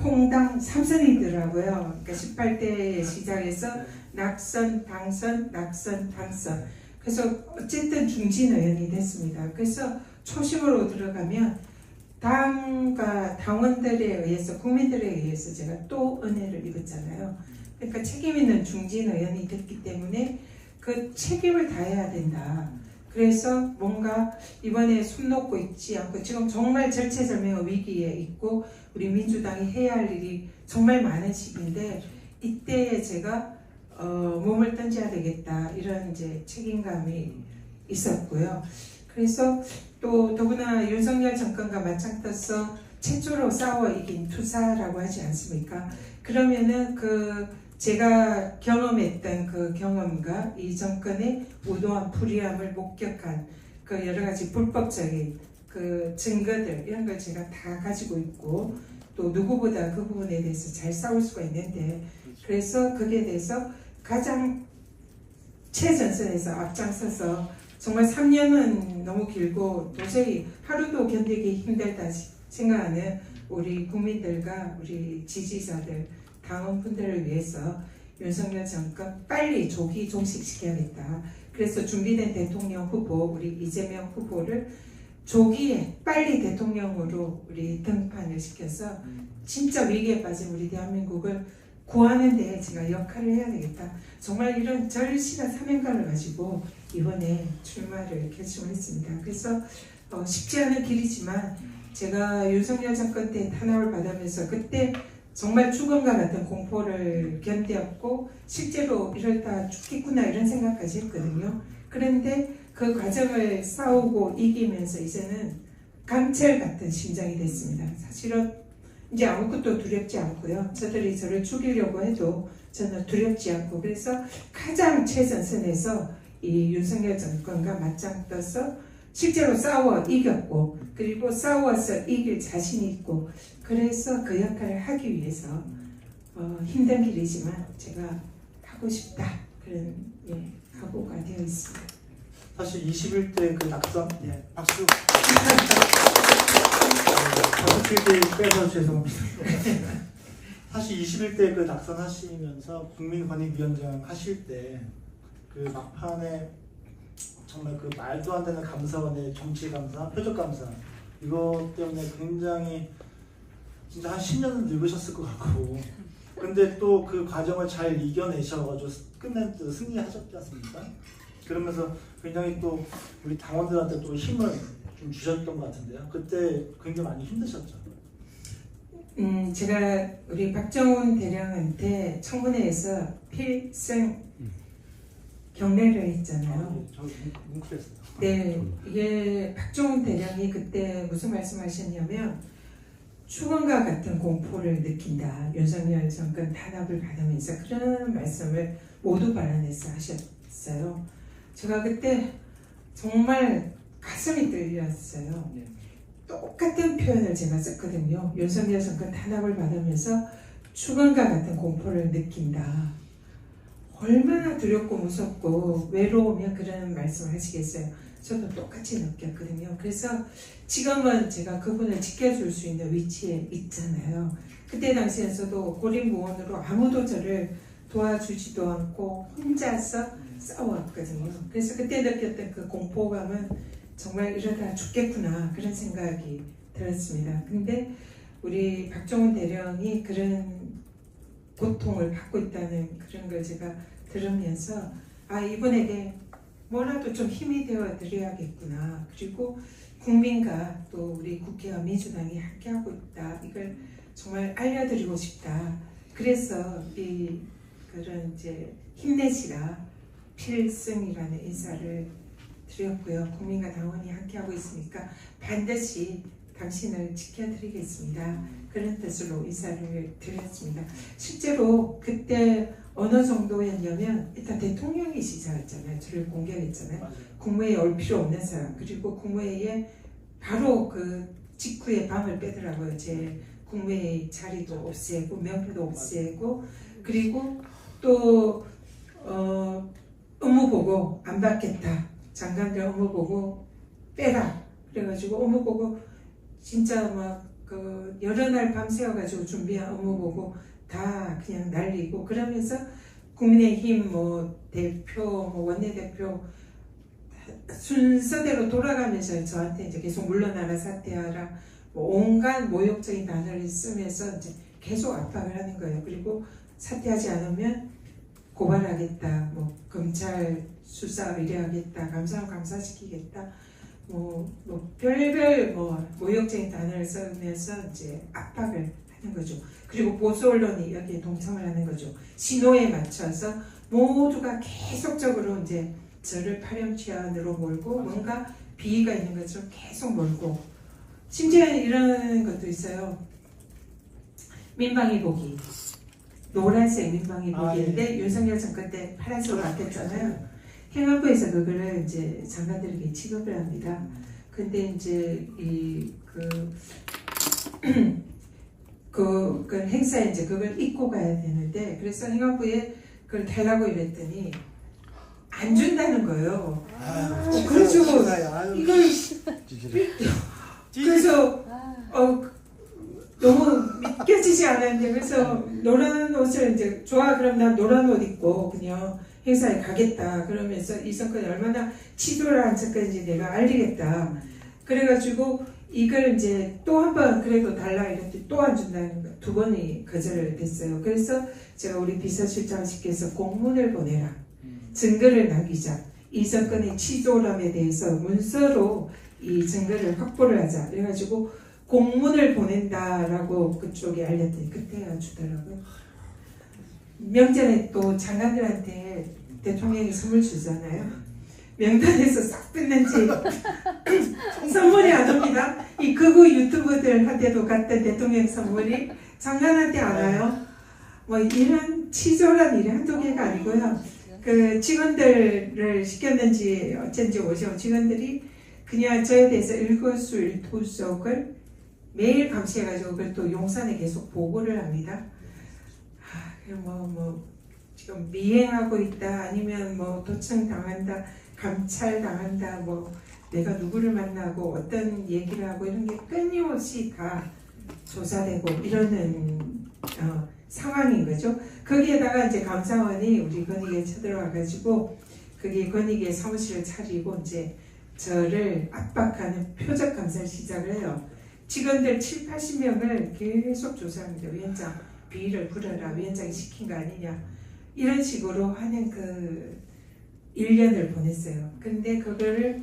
3선이더라고요. 그러니까 18대에 시작해서 낙선, 당선, 낙선, 당선. 그래서 어쨌든 중진 의원이 됐습니다. 그래서 초심으로 들어가면 당과 당원들에 의해서, 국민들에 의해서 제가 또 은혜를 입었잖아요. 그러니까 책임 있는 중진 의원이 됐기 때문에 그 책임을 다해야 된다. 그래서 뭔가 이번에 손 놓고 있지 않고 지금 정말 절체절명의 위기에 있고 우리 민주당이 해야 할 일이 정말 많은 시기인데 이때에 제가 몸을 던져야 되겠다 이런 이제 책임감이 있었고요. 그래서 또 더구나 윤석열 정권과 맞짱떠서 최초로 싸워 이긴 투사라고 하지 않습니까? 그러면은 제가 경험했던 그 경험과 이 정권의 무도한 불의함을 목격한 그 여러 가지 불법적인 그 증거들 이런 걸 제가 다 가지고 있고 또 누구보다 그 부분에 대해서 잘 싸울 수가 있는데 그래서 거기에 대해서 가장 최전선에서 앞장서서 정말 3년은 너무 길고 도저히 하루도 견디기 힘들다 생각하는 우리 국민들과 우리 지지자들 당원분들을 위해서 윤석열 정권 빨리 조기 종식시켜야겠다. 그래서 준비된 대통령 후보 우리 이재명 후보를 조기에 빨리 대통령으로 우리 등판을 시켜서 진짜 위기에 빠진 우리 대한민국을 구하는 데 제가 역할을 해야 되겠다. 정말 이런 절실한 사명감을 가지고 이번에 출마를 결심했습니다. 그래서 쉽지 않은 길이지만 제가 윤석열 정권 때 탄압을 받으면서 그때 정말 죽음과 같은 공포를 견뎠고 실제로 이러다 죽겠구나 이런 생각까지 했거든요. 그런데 그 과정을 싸우고 이기면서 이제는 강철 같은 심장이 됐습니다. 사실은 이제 아무것도 두렵지 않고요. 저들이 저를 죽이려고 해도 저는 두렵지 않고 그래서 가장 최전선에서 이 윤석열 정권과 맞짱 떠서 실제로 싸워 이겼고 그리고 싸워서 이길 자신이 있고 그래서 그 역할을 하기 위해서 힘든 길이지만 제가 하고 싶다 그런 각오가 되어 있습니다. 사실 21대 그 낙선 박수 박수 빼서 죄송합니다. 사실 21대 그 낙선하시면서 국민권익위원장 하실 때 그 막판에 정말 그 말도 안 되는 감사원의 정치 감사, 표적 감사 이거 때문에 굉장히 진짜 한 10년은 늙으셨을 것 같고 근데 또 그 과정을 잘 이겨내셔가지고 끝낸 또 승리하셨지 않습니까? 그러면서 굉장히 또 우리 당원들한테 또 힘을 좀 주셨던 것 같은데요. 그때 굉장히 많이 힘드셨죠? 제가 우리 박정훈 대령한테 청문회에서 필승 경례를 했잖아요. 저 뭉클했어요. 네, 이게 박정훈 대령이 그때 무슨 말씀하셨냐면 죽음과 같은 공포를 느낀다. 윤석열 정권 탄압을 받으면서 그런 말씀을 모두 발언해서 하셨어요. 제가 그때 정말 가슴이 떨렸어요. 똑같은 표현을 제가 썼거든요. 윤석열 정권 탄압을 받으면서 죽음과 같은 공포를 느낀다. 얼마나 두렵고 무섭고 외로우면 그런 말씀을 하시겠어요. 저도 똑같이 느꼈거든요. 그래서 지금은 제가 그분을 지켜줄 수 있는 위치에 있잖아요. 그때 당시에서도 고립무원으로 아무도 저를 도와주지도 않고 혼자서 싸워왔거든요. 그래서 그때 느꼈던 그 공포감은 정말 이러다 죽겠구나 그런 생각이 들었습니다. 근데 우리 박정훈 대령이 그런 고통을 받고 있다는 그런 걸 제가 들으면서 이분에게 뭐라도 좀 힘이 되어 드려야겠구나. 그리고 국민과 또 우리 국회와 민주당이 함께하고 있다. 이걸 정말 알려드리고 싶다. 그래서 그런 이제 힘내시라 필승이라는 인사를 드렸고요. 국민과 당원이 함께하고 있으니까 반드시 당신을 지켜드리겠습니다. 그런 뜻으로 인사를 드렸습니다. 실제로 그때 어느 정도였냐면 일단 대통령이 시작했잖아요. 저를 공격했잖아요. 국무회의에 올 필요 없는 사람. 그리고 국무회의에 바로 그 직후에 밤을 빼더라고요. 제 국무회의 자리도 없애고 명패도 없애고 그리고 또 업무 보고 안 받겠다. 장관들 업무 보고 빼라. 그래가지고 업무 보고 진짜 막 그 여러 날 밤새워가지고 준비한 업무 보고 다 그냥 날리고 그러면서 국민의힘 뭐 대표, 뭐 원내대표 순서대로 돌아가면서 저한테 이제 계속 물러나라 사퇴하라 뭐 온갖 모욕적인 단어를 쓰면서 이제 계속 압박을 하는 거예요. 그리고 사퇴하지 않으면 고발하겠다, 뭐 검찰 수사 의뢰하겠다, 감사원 감사시키겠다, 뭐 별별 뭐 모욕적인 단어를 쓰면서 이제 압박을 하는 거죠. 그리고 보수 언론이 여기에 동참을 하는 거죠. 신호에 맞춰서 모두가 계속적으로 이제 저를 파렴치한으로 몰고 뭔가 비위가 있는 것처럼 계속 몰고 심지어 이런 것도 있어요. 민방위 보기. 노란색 민방위 보기인데 윤석열 정권 때 파란색으로 바뀌었잖아요. 행안부에서 그거를 이제 장관들에게 지급을 합니다. 근데 이제 그 행사에 이제 그걸 입고 가야 되는데 그래서 행안부에 그걸 달라고 이랬더니 안 준다는 거예요. 그래서 이걸 그래서 너무 믿겨지지 않았는데 그래서 노란 옷을 이제 좋아 그럼 난 노란 옷 입고 그냥 행사에 가겠다 그러면서 이 사건이 얼마나 치졸한 한 사건인지 내가 알리겠다 그래가지고 이걸 이제 또 한 번 그래도 달라 이랬더니 또 안 준다는 거 두 번이 거절을 됐어요. 그래서 제가 우리 비서실장실께서 공문을 보내라 증거를 남기자 이 사건의 치졸함에 대해서 문서로 이 증거를 확보를 하자 그래가지고 공문을 보낸다라고 그쪽에 알렸더니 그때야 주더라고요. 명절에 또 장관들한테 대통령이 선물 주잖아요. 명단에서 싹 뺐는지 선물이 안 옵니다. 이 극우 유튜버들한테도 갔던 대통령 선물이 장관한테 안 와요. 뭐 이런 치졸한 일이 한두 개가 아니고요. 그 직원들을 시켰는지 어쩐지 오셔 직원들이 그냥 저에 대해서 일거수일투족을 매일 감시해가지고 그걸 또 용산에 계속 보고를 합니다. 지금 미행하고 있다 아니면 뭐 도청 당한다 감찰 당한다 뭐 내가 누구를 만나고 어떤 얘기를 하고 이런 게 끊임없이 다 조사되고 이러는 상황인 거죠. 거기에다가 이제 감사원이 우리 권익위에 쳐들어와가지고 거기 권익위에 사무실을 차리고 이제 저를 압박하는 표적 감사를 시작을 해요. 직원들 7, 80명을 계속 조사합니다. 위원장 비위를 불어라 위원장이 시킨 거 아니냐 이런 식으로 하는 그 1년을 보냈어요. 근데 그거를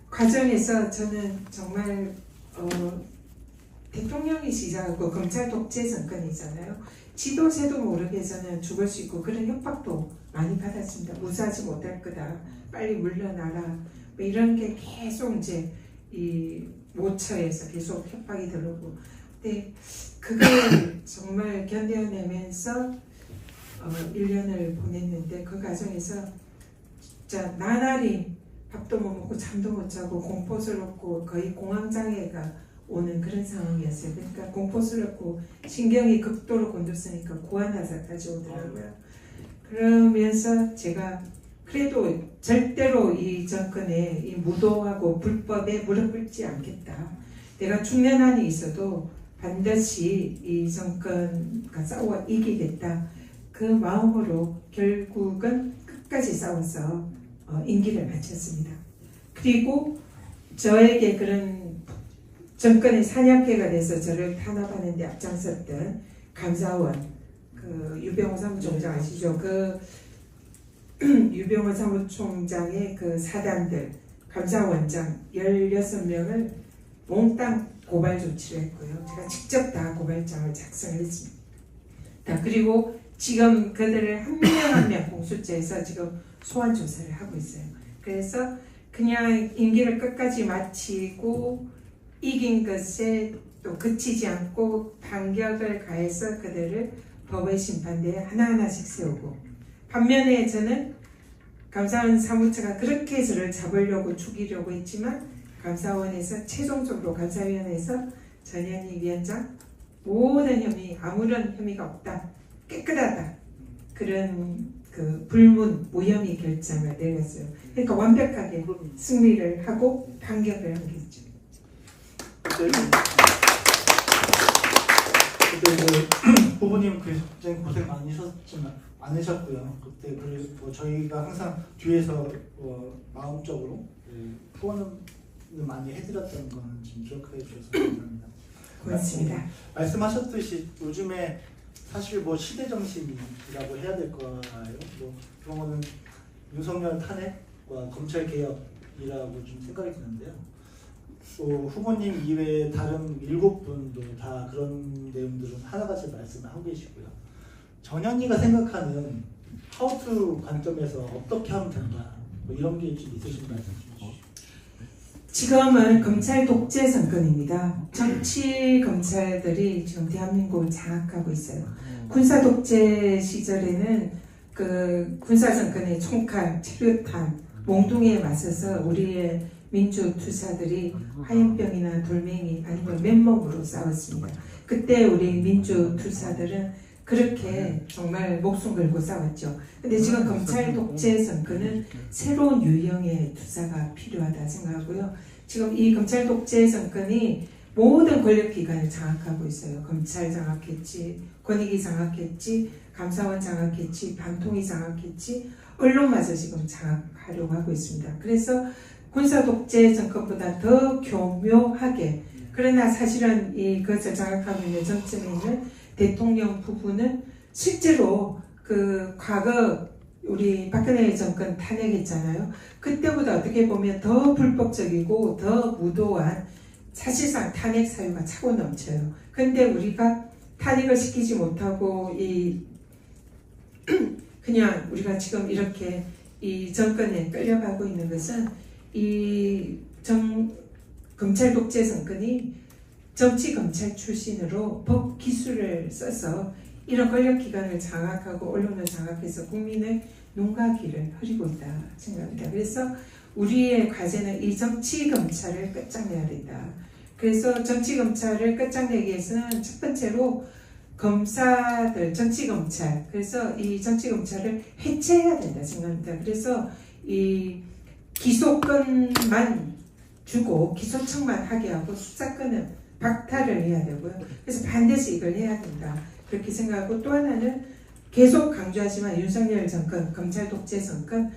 과정에서 저는 정말 대통령이 시작하고 검찰 독재 정권이잖아요. 지도새도 모르게 저는 죽을 수 있고 그런 협박도 많이 받았습니다. 무사하지 못할 거다. 빨리 물러나라. 뭐 이런 게 계속 이제 이 모처에서 계속 협박이 들어오고 근데 그걸 정말 견뎌내면서 1년을 보냈는데 그 과정에서 진짜 나날이 밥도 못 먹고 잠도 못 자고 공포스럽고 거의 공황장애가 오는 그런 상황이었어요. 그러니까 공포스럽고 신경이 극도로 곤두서니까 고환화사까지 오더라고요. 그러면서 제가 그래도 절대로 이 정권에 이 무도하고 불법에 무릎 꿇지 않겠다. 내가 죽는 한이 있어도 반드시 이 정권과 싸워 이기겠다. 그 마음으로 결국은 끝까지 싸워서 임기를 마쳤습니다. 그리고 저에게 그런 정권의 사냥개가 돼서 저를 탄압하는 데 앞장섰던 감사원 그 유병호 사무총장 아시죠? 그 유병호 사무총장의 그 사단들 감사원장 16명을 몽땅 고발 조치를 했고요. 제가 직접 다 고발장을 작성했습니다. 그리고 지금 그들을 한 명 한 명 공수처에서 지금 소환 조사를 하고 있어요. 그래서 그냥 임기를 끝까지 마치고 이긴 것에 또 그치지 않고 반격을 가해서 그들을 법의 심판대에 하나하나씩 세우고 반면에 저는 감사원 사무처가 그렇게 저를 잡으려고 죽이려고 했지만 감사원에서 최종적으로 감사위원회에서 전현희 위원장 모든 혐의 아무런 혐의가 없다 깨끗하다 그런 그 불문 무혐의 결정을 내렸어요. 그러니까 완벽하게 승리를 하고 판결을 한 거죠. 그때 이제 후보님 굉장히 고생 많으셨고요. 그때 그리고 저희가 항상 뒤에서 마음적으로 후원을 많이 해드렸던 거는 지금 기억해 주셔서 감사합니다. 고맙습니다. 말씀하셨듯이 요즘에 사실 뭐 시대 정신이라고 해야 될 거예요. 뭐 그런 거는 윤석열 탄핵과 검찰 개혁이라고 좀 생각이 드는데요. 또 후보님 이외에 다른 7분도 다 그런 내용들은 하나같이 말씀을 하고 계시고요. 전현희가 생각하는 하우투 관점에서 어떻게 하면 된다, 뭐 이런 게 좀 있으신 말씀 주시죠. 지금은 검찰 독재 정권입니다. 정치 검찰들이 지금 대한민국을 장악하고 있어요. 군사 독재 시절에는 그 군사 정권의 총칼, 체류탄, 몽둥이에 맞서서 우리의 민주 투사들이 화염병이나 돌멩이 아니면 맨몸으로 싸웠습니다. 그때 우리 민주 투사들은 그렇게 정말 목숨 걸고 싸웠죠. 근데 지금 검찰 독재 정권은 새로운 유형의 투사가 필요하다 생각하고요. 지금 이 검찰 독재 정권이 모든 권력기관을 장악하고 있어요. 검찰 장악했지, 권익위 장악했지, 감사원 장악했지, 방통위 장악했지, 언론마저 지금 장악하려고 하고 있습니다. 그래서 군사 독재 정권보다 더 교묘하게, 그러나 사실은 이것을 장악하고 있는 정점에 있는 대통령 부부는 실제로 그 과거 우리 박근혜 정권 탄핵했잖아요. 그때보다 어떻게 보면 더 불법적이고 더 무도한 사실상 탄핵 사유가 차고 넘쳐요. 근데 우리가 탄핵을 시키지 못하고 그냥 우리가 지금 이렇게 이 정권에 끌려가고 있는 것은 검찰 독재 정권이 정치 검찰 출신으로 법 기술을 써서 이런 권력기관을 장악하고 언론을 장악해서 국민의 눈과 귀를 흐리고 있다 생각합니다. 그래서 우리의 과제는 이 정치 검찰을 끝장내야 된다. 그래서 정치 검찰을 끝장내기 위해서는 첫 번째로 검사들, 정치 검찰, 그래서 이 정치 검찰을 해체해야 된다 생각합니다. 그래서 이 기소권만 주고 기소청만 하게 하고 수사권은 박탈을 해야 되고요. 그래서 반드시 이걸 해야 된다. 그렇게 생각하고, 또 하나는 계속 강조하지만 윤석열 정권, 검찰 독재 정권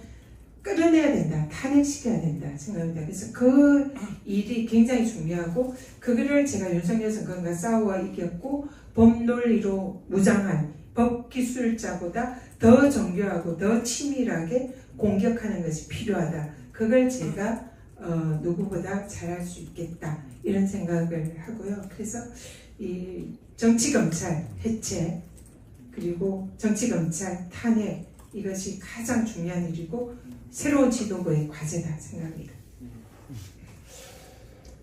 끌어내야 된다. 탄핵시켜야 된다 생각합니다. 그래서 그 일이 굉장히 중요하고, 그거를 제가 윤석열 정권과 싸워 이겼고, 법 논리로 무장한 법기술자보다 더 정교하고 더 치밀하게 공격하는 것이 필요하다. 그걸 제가 누구보다 잘할 수 있겠다 이런 생각을 하고요. 그래서 이 정치검찰 해체 그리고 정치검찰 탄핵, 이것이 가장 중요한 일이고 새로운 지도부의 과제다 생각합니다.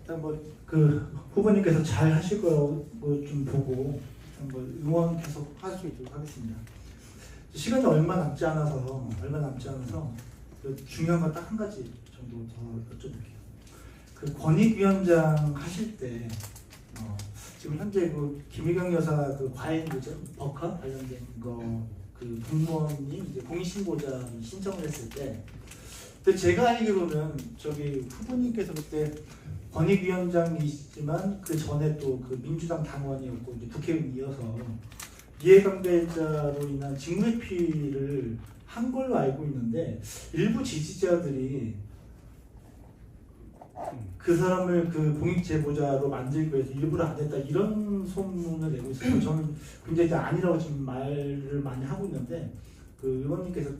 일단 그 후보님께서 잘 하실 거라고 좀 보고 응원 계속 할 수 있도록 하겠습니다. 시간이 얼마 남지 않아서 중요한 건 딱 한 가지 정도 더 여쭤볼게요. 그 권익위원장 하실 때 지금 현재 그 김희경 여사 그 과잉 버카 관련된 거 그 공무원이 이제 공익신고자 신청을 했을 때, 근데 제가 알기로는 저기 후보님께서 그때 권익위원장이시지만 그 전에 또 그 민주당 당원이었고 이제 국회의원이어서 이해관계자로 인한 직무회피를 한 걸로 알고 있는데, 일부 지지자들이 그 사람을 그 공익제보자로 만들기 위해서 일부러 안 했다 이런 소문을 내고 있어서 저는 굉장히 아니라고 지금 말을 많이 하고 있는데, 그 의원님께서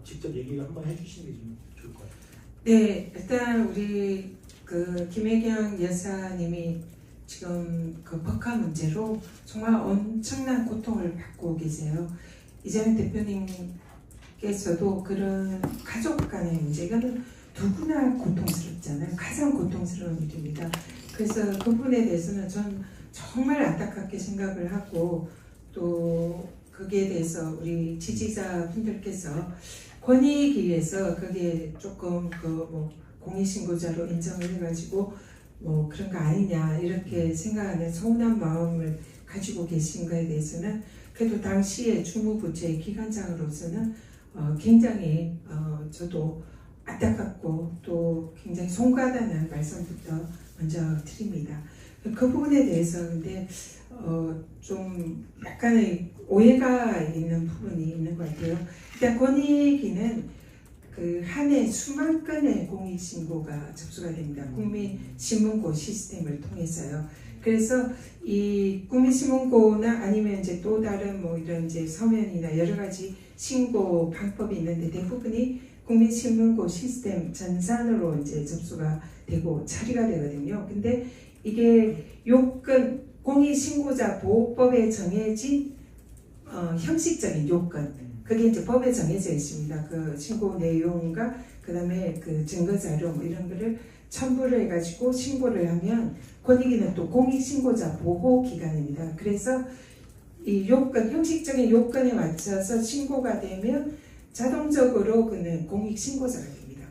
직접 얘기를 한번 해주시는 게 좀 좋을 것 같아요. 네, 일단 우리 그 김혜경 여사님이 지금 그 버카 문제로 정말 엄청난 고통을 받고 계세요. 이재명 대표님께서도 그런 가족 간의 문제, 이거는 누구나 고통스럽잖아요. 가장 고통스러운 일입니다. 그래서 그 부분에 대해서는 전 정말 안타깝게 생각을 하고, 또 거기에 대해서 우리 지지자분들께서 권익위에서 그게 조금 공익신고자로 인정을 해가지고 뭐 그런 거 아니냐 이렇게 생각하는 서운한 마음을 가지고 계신 거에 대해서는 그래도 당시에 주무부처의 기관장으로서는 굉장히 저도 안타깝고 또 굉장히 송구하다는 말씀부터 먼저 드립니다. 그 부분에 대해서 근데 좀 약간의 오해가 있는 부분이 있는 것 같아요. 일단 권익위는 그 한 해 수만 건의 공익신고가 접수가 됩니다. 국민신문고 시스템을 통해서요. 그래서 이 국민신문고나 아니면 이제 또 다른 뭐 이런 이제 서면이나 여러 가지 신고 방법이 있는데 대부분이 국민신문고 시스템 전산으로 이제 접수가 되고 처리가 되거든요. 근데 이게 요건 공익신고자 보호법에 정해진 형식적인 요건, 그게 이제 법에 정해져 있습니다. 그 신고 내용과 그다음에 그 증거 자료 뭐 이런 거를 첨부를 해가지고 신고를 하면 권익위는 또 공익신고자 보호 기관입니다. 그래서 이 요건, 형식적인 요건에 맞춰서 신고가 되면 자동적으로 그는 공익신고자가 됩니다.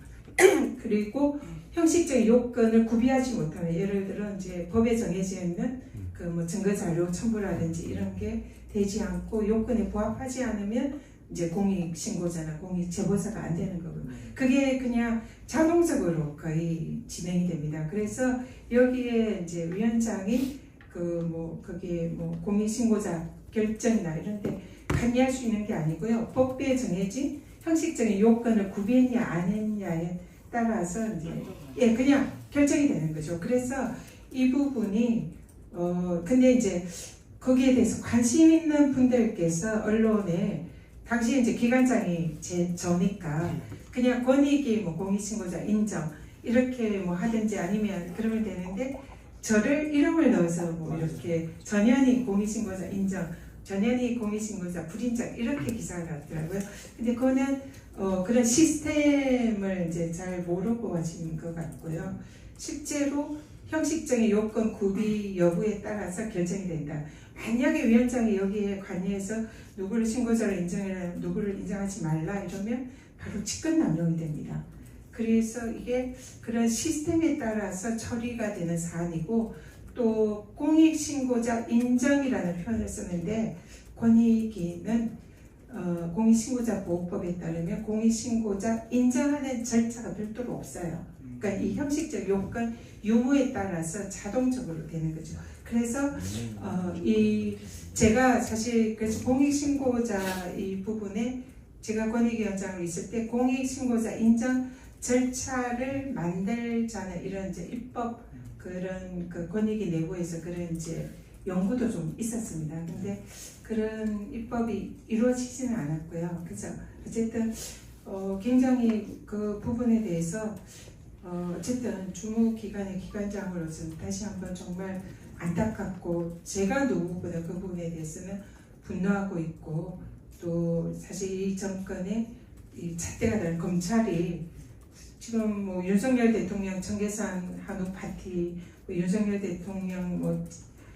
그리고 형식적인 요건을 구비하지 못하면 예를 들어 이제 법에 정해져 있는 그 뭐 증거 자료 첨부라든지 이런 게 되지 않고 요건에 부합하지 않으면 이제 공익신고자나 공익제보자가 안 되는 거고요. 그게 그냥 자동적으로 거의 진행이 됩니다. 그래서 여기에 이제 위원장이 거기에 공익신고자 결정이나 이런 데 관여할 수 있는 게 아니고요. 법에 정해진 형식적인 요건을 구비했냐 안 했냐에 따라서 이제 그냥 결정이 되는 거죠. 그래서 이 부분이 근데 이제 거기에 대해서 관심 있는 분들께서 언론에 당시 이제 기관장이 저니까 그냥 권익위 공익신고자 인정 이렇게 하든지 아니면 그러면 되는데 저를 이름을 넣어서 이렇게 전현희 공익신고자 인정, 전현희 공익신고자 불인정 이렇게 기사가 났더라고요. 근데 그거는 그런 시스템을 이제 잘 모르고 하신 것 같고요. 실제로 형식적인 요건 구비 여부에 따라서 결정이 된다. 만약에 위원장이 여기에 관여해서 누구를 신고자로 인정해라, 누구를 인정하지 말라 이러면 바로 직권남용이 됩니다. 그래서 이게 그런 시스템에 따라서 처리가 되는 사안이고 또 공익신고자 인정이라는 표현을 쓰는데 권익위는 공익신고자 보호법에 따르면 공익신고자 인정하는 절차가 별도로 없어요. 그러니까 이 형식적 요건 유무에 따라서 자동적으로 되는 거죠. 그래서 제가 사실 그래서 공익신고자 이 부분에 제가 권익위원장으로 있을 때 공익신고자 인정 절차를 만들자는 이런 이제 입법 그런 그 권익위 내부에서 그런 이제 연구도 좀 있었습니다. 근데 그런 입법이 이루어지지는 않았고요. 그래서 어쨌든 굉장히 그 부분에 대해서 어쨌든 주무기관의 기관장으로서 다시 한번 정말 안타깝고 제가 누구보다 그 부분에 대해서는 분노하고 있고 또 사실 이 정권의 이 잣대가 된 검찰이 지금 윤석열 대통령 청계산 한우 파티, 윤석열 대통령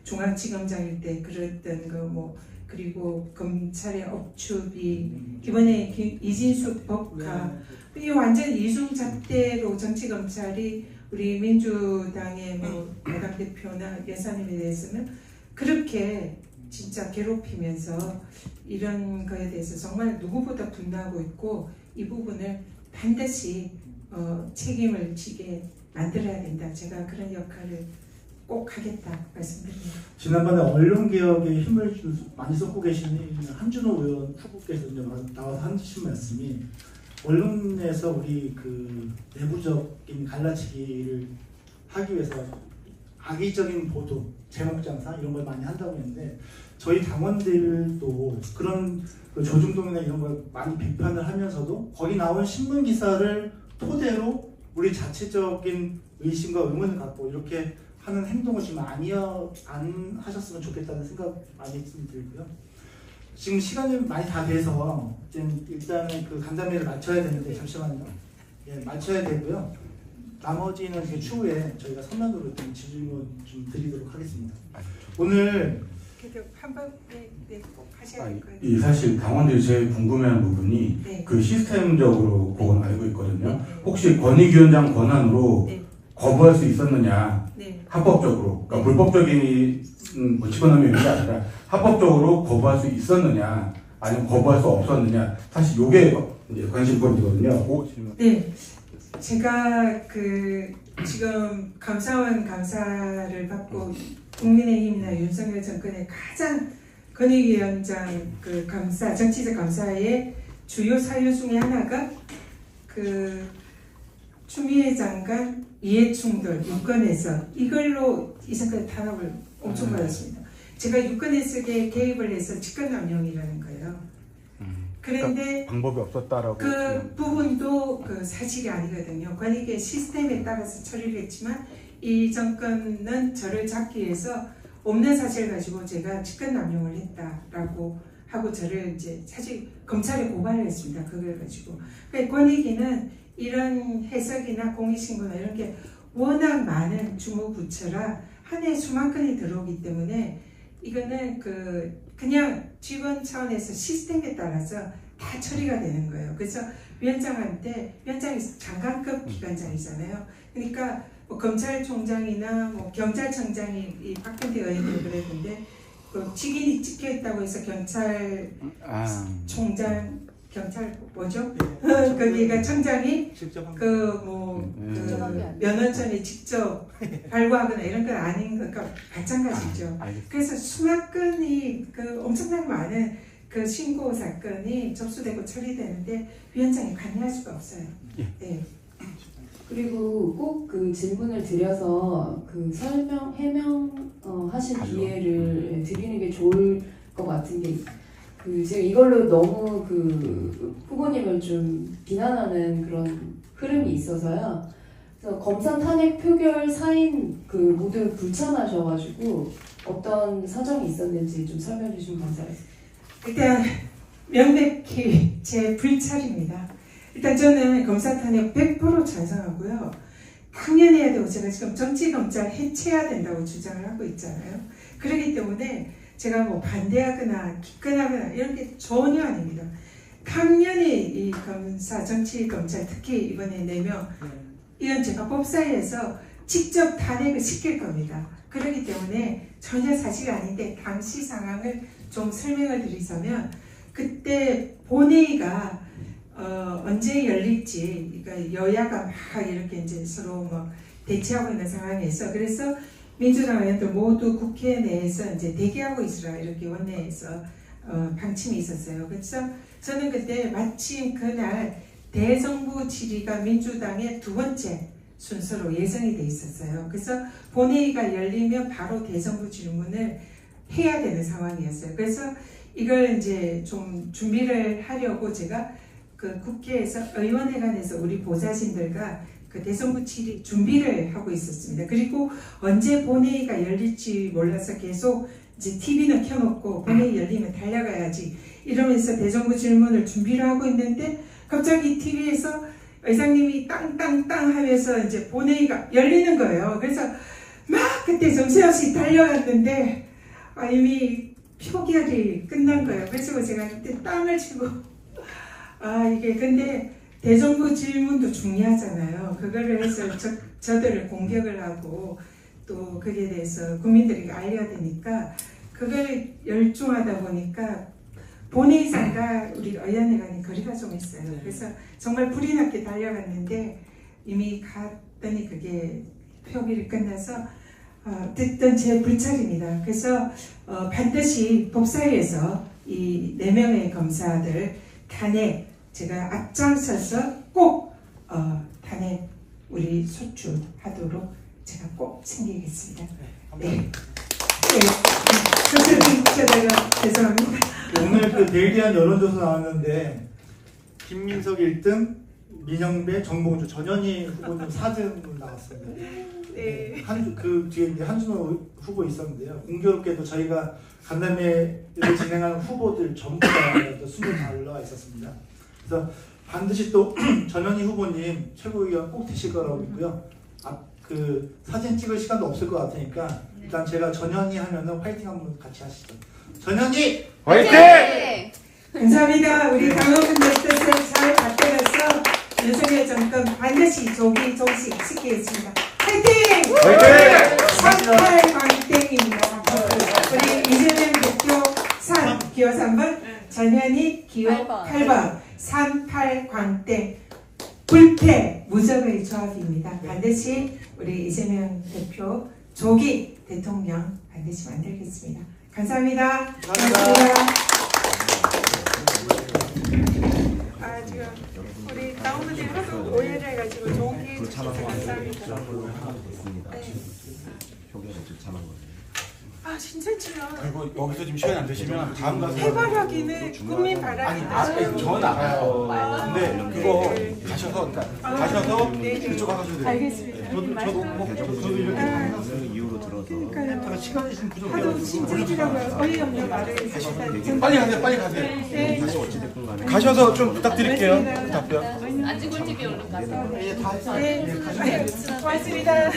중앙지검장일 때 그랬던 그리고 검찰의 업추비, 이번에 이진숙 법카, 이 완전 이중잣대로 정치검찰이 우리 민주당의 야당 대표나 여사님에 대해서는 그렇게 진짜 괴롭히면서 이런 거에 대해서 정말 누구보다 분노하고 있고 이 부분을 반드시 책임을 지게 만들어야 된다. 제가 그런 역할을 꼭 하겠다 말씀드립니다. 지난번에 언론개혁에 힘을 많이 쏟고 계신 한준호 의원 후보께서 나와서 하신 말씀이 언론에서 우리 그 내부적인 갈라치기를 하기 위해서 악의적인 보도, 제목장사 이런 걸 많이 한다고 했는데 저희 당원들도 그런 그 조중동이나 이런 걸 많이 비판을 하면서도 거기 나온 신문 기사를 토대로 우리 자체적인 의심과 의문을 갖고 이렇게 하는 행동을 지금 안 하셨으면 좋겠다는 생각 많이 들고요. 지금 시간이 많이 다 돼서 일단은 그 간담회를 마쳐야 되는데 잠시만요. 마쳐야 되고요. 나머지는 추후에 저희가 서면으로 좀 질문 좀 드리도록 하겠습니다. 오늘 한번 꼭 하셔야 될 거예요. 이 사실 당원들이 제일 궁금해하는 부분이 네. 그 시스템적으로 그건 알고 있거든요. 혹시 권익위원장 권한으로 거부할 수 있었느냐? 합법적으로, 그러니까 불법적인 직권남용이 아니라 합법적으로 거부할 수 있었느냐? 아니면 거부할 수 없었느냐. 사실 요게 이제 관심권이거든요. 그 질문. 네, 제가 지금 감사원 감사를 받고 국민의힘이나 윤석열 정권의 가장 권익위원장 감사, 정치적 감사의 주요 사유 중에 하나가 추미애 장관 이해충돌 유권에서 이걸로 이 사건의 탄압을 엄청 받았습니다. 제가 유권 해석에 개입을 해서 직권남용이라는 거예요. 그런데 그러니까 방법이 없었다라고. 그 부분도 사실이 아니거든요. 권익의 시스템에 따라서 처리를 했지만 이 정권은 저를 잡기 위해서 없는 사실 가지고 제가 직권남용을 했다라고 하고 저를 이제 사실 검찰에 고발을 했습니다. 그걸 가지고. 그러니까 권익위는 이런 해석이나 공익신고나 이런 게 워낙 많은 주무부처라 한 해 수만 건이 들어오기 때문에 이거는 그냥 직원 차원에서 시스템에 따라서 다 처리가 되는 거예요. 그래서 위원장한테, 위원장이 장관급 기관장이잖아요. 그러니까 뭐 검찰총장이나 뭐 경찰청장이 이 박근태 의원도 그랬는데 직인이 찍혀 있다고 해서 경찰총장 경찰 뭐죠? 거기가 청장이 면허전에 직접 발부하거나 이런 건 아닌 거니까 마찬가지죠. 그래서 수만 건이 엄청나게 많은 신고 사건이 접수되고 처리되는데 위원장이 관여할 수가 없어요. 네. 그리고 꼭 그 질문을 드려서 해명하실 기회를 드리는 게 좋을 것 같은 게 지금 이걸로 너무 후보님을 좀 비난하는 그런 흐름이 있어서요. 그래서 검사 탄핵 표결 사인 모두 불참하셔가지고 어떤 사정이 있었는지 좀 설명해 주시면 감사하겠습니다. 일단 명백히 제 불찰입니다. 일단 저는 검사 탄핵 100% 찬성하고요. 당연해야 되고 제가 지금 정치검찰 해체해야 된다고 주장을 하고 있잖아요. 그렇기 때문에 제가 뭐 반대하거나 기권하거나 이런 게 전혀 아닙니다. 당연히 이 검사, 정치검찰 특히 이번에 4명 이건 제가 법사위에서 직접 탄핵을 시킬 겁니다. 그렇기 때문에 전혀 사실이 아닌데 당시 상황을 좀 설명을 드리자면 그때 본회의가 언제 열릴지 그러니까 여야가 막 이렇게 이제 서로 뭐 대치하고 있는 상황에서 그래서 민주당 의원들 모두 국회 내에서 이제 대기하고 있으라 이렇게 원내에서 방침이 있었어요. 그래서 저는 그때 마침 그날 대정부 질의가 민주당의 2번째 순서로 예정이 돼 있었어요. 그래서 본회의가 열리면 바로 대정부 질문을 해야 되는 상황이었어요. 그래서 이걸 이제 좀 준비를 하려고 제가 국회에서 의원회관에서 우리 보좌진들과 대정부 질의 준비를 하고 있었습니다. 그리고 언제 본회의가 열릴지 몰라서 계속 이제 TV는 켜놓고 본회의 열리면 달려가야지 이러면서 대정부 질문을 준비를 하고 있는데 갑자기 TV에서 의장님이 땅땅땅 하면서 이제 본회의가 열리는 거예요. 그래서 막 그때 정신없이 달려갔는데 이미 표결이 끝난 거예요. 그래서 제가 그때 땅을 치고 이게 근데 대정부 질문도 중요하잖아요. 그거를 해서 저들을 공격을 하고 또 거기에 대해서 국민들에게 알려야 되니까 그걸 열중하다 보니까 본회의장과 우리 의원회관이 거리가 좀 있어요. 그래서 정말 불이 났게 달려갔는데 이미 갔더니 그게 표결이 끝나서 어쨌든 제 불찰입니다. 그래서 반드시 법사위에서 이 4명의 검사들 탄핵 제가 앞장서서 꼭 탄핵 우리 소추하도록 제가 꼭 챙기겠습니다. 네. 죄송합니다. 오늘 데일리한 여론조사 나왔는데 김민석 1등, 민영배, 정봉주, 전현희 후보님 4등 나왔습니다. 네. 그 뒤에 이제 한준호 후보 있었는데요. 공교롭게도 저희가 간담회를 진행하는 후보들 전부 다 20명 올라와 있었습니다. 그래서 반드시 또 전현희 후보님 최고위원 꼭 되실 거라고 믿고요. 사진 찍을 시간도 없을 것 같으니까 일단 제가 전현희 하면은 화이팅 한번 같이 하시죠. 전현희 화이팅! 감사합니다. 우리 당원분들 뜻을 잘 받들어서 윤석열 정권 반드시 조기 종식시키겠습니다. 화이팅! 화이팅! 38광땡입니다. 우리 이재명 대표 기호 3번 전현희 기호 8번. 8번 38광땡 불패 무적의 조합입니다. 반드시 우리 이재명 대표 조기 대통령 반드시 만들겠습니다. 감사합니다. 아 지금 우리 다운분들이 하도 오해를 해가지고 좋은 기회 주셔서 감사합니다. 네. 아 진짜 치면 그리고 여기서 지금 시간이 안 되시면 다음 가서 해바라기는 국민 바라기. 저는 알아요. 근데 그거 가셔서 가셔서 네, 네. 그쪽 가서 돼요. 알겠습니다. 저도 이렇게 이유로 들어서 그러니까요. 시간이 좀 하도 부족해가지고 진지해지라고 어이없는 말을 해주시다. 빨리 가세요. 빨리 가세요. 네. 다시 어찌됐든 간에 가셔서 좀 부탁드릴게요. 알겠습니다. 답변. 안지골TV 얼른 가서. 네. 고맙습니다.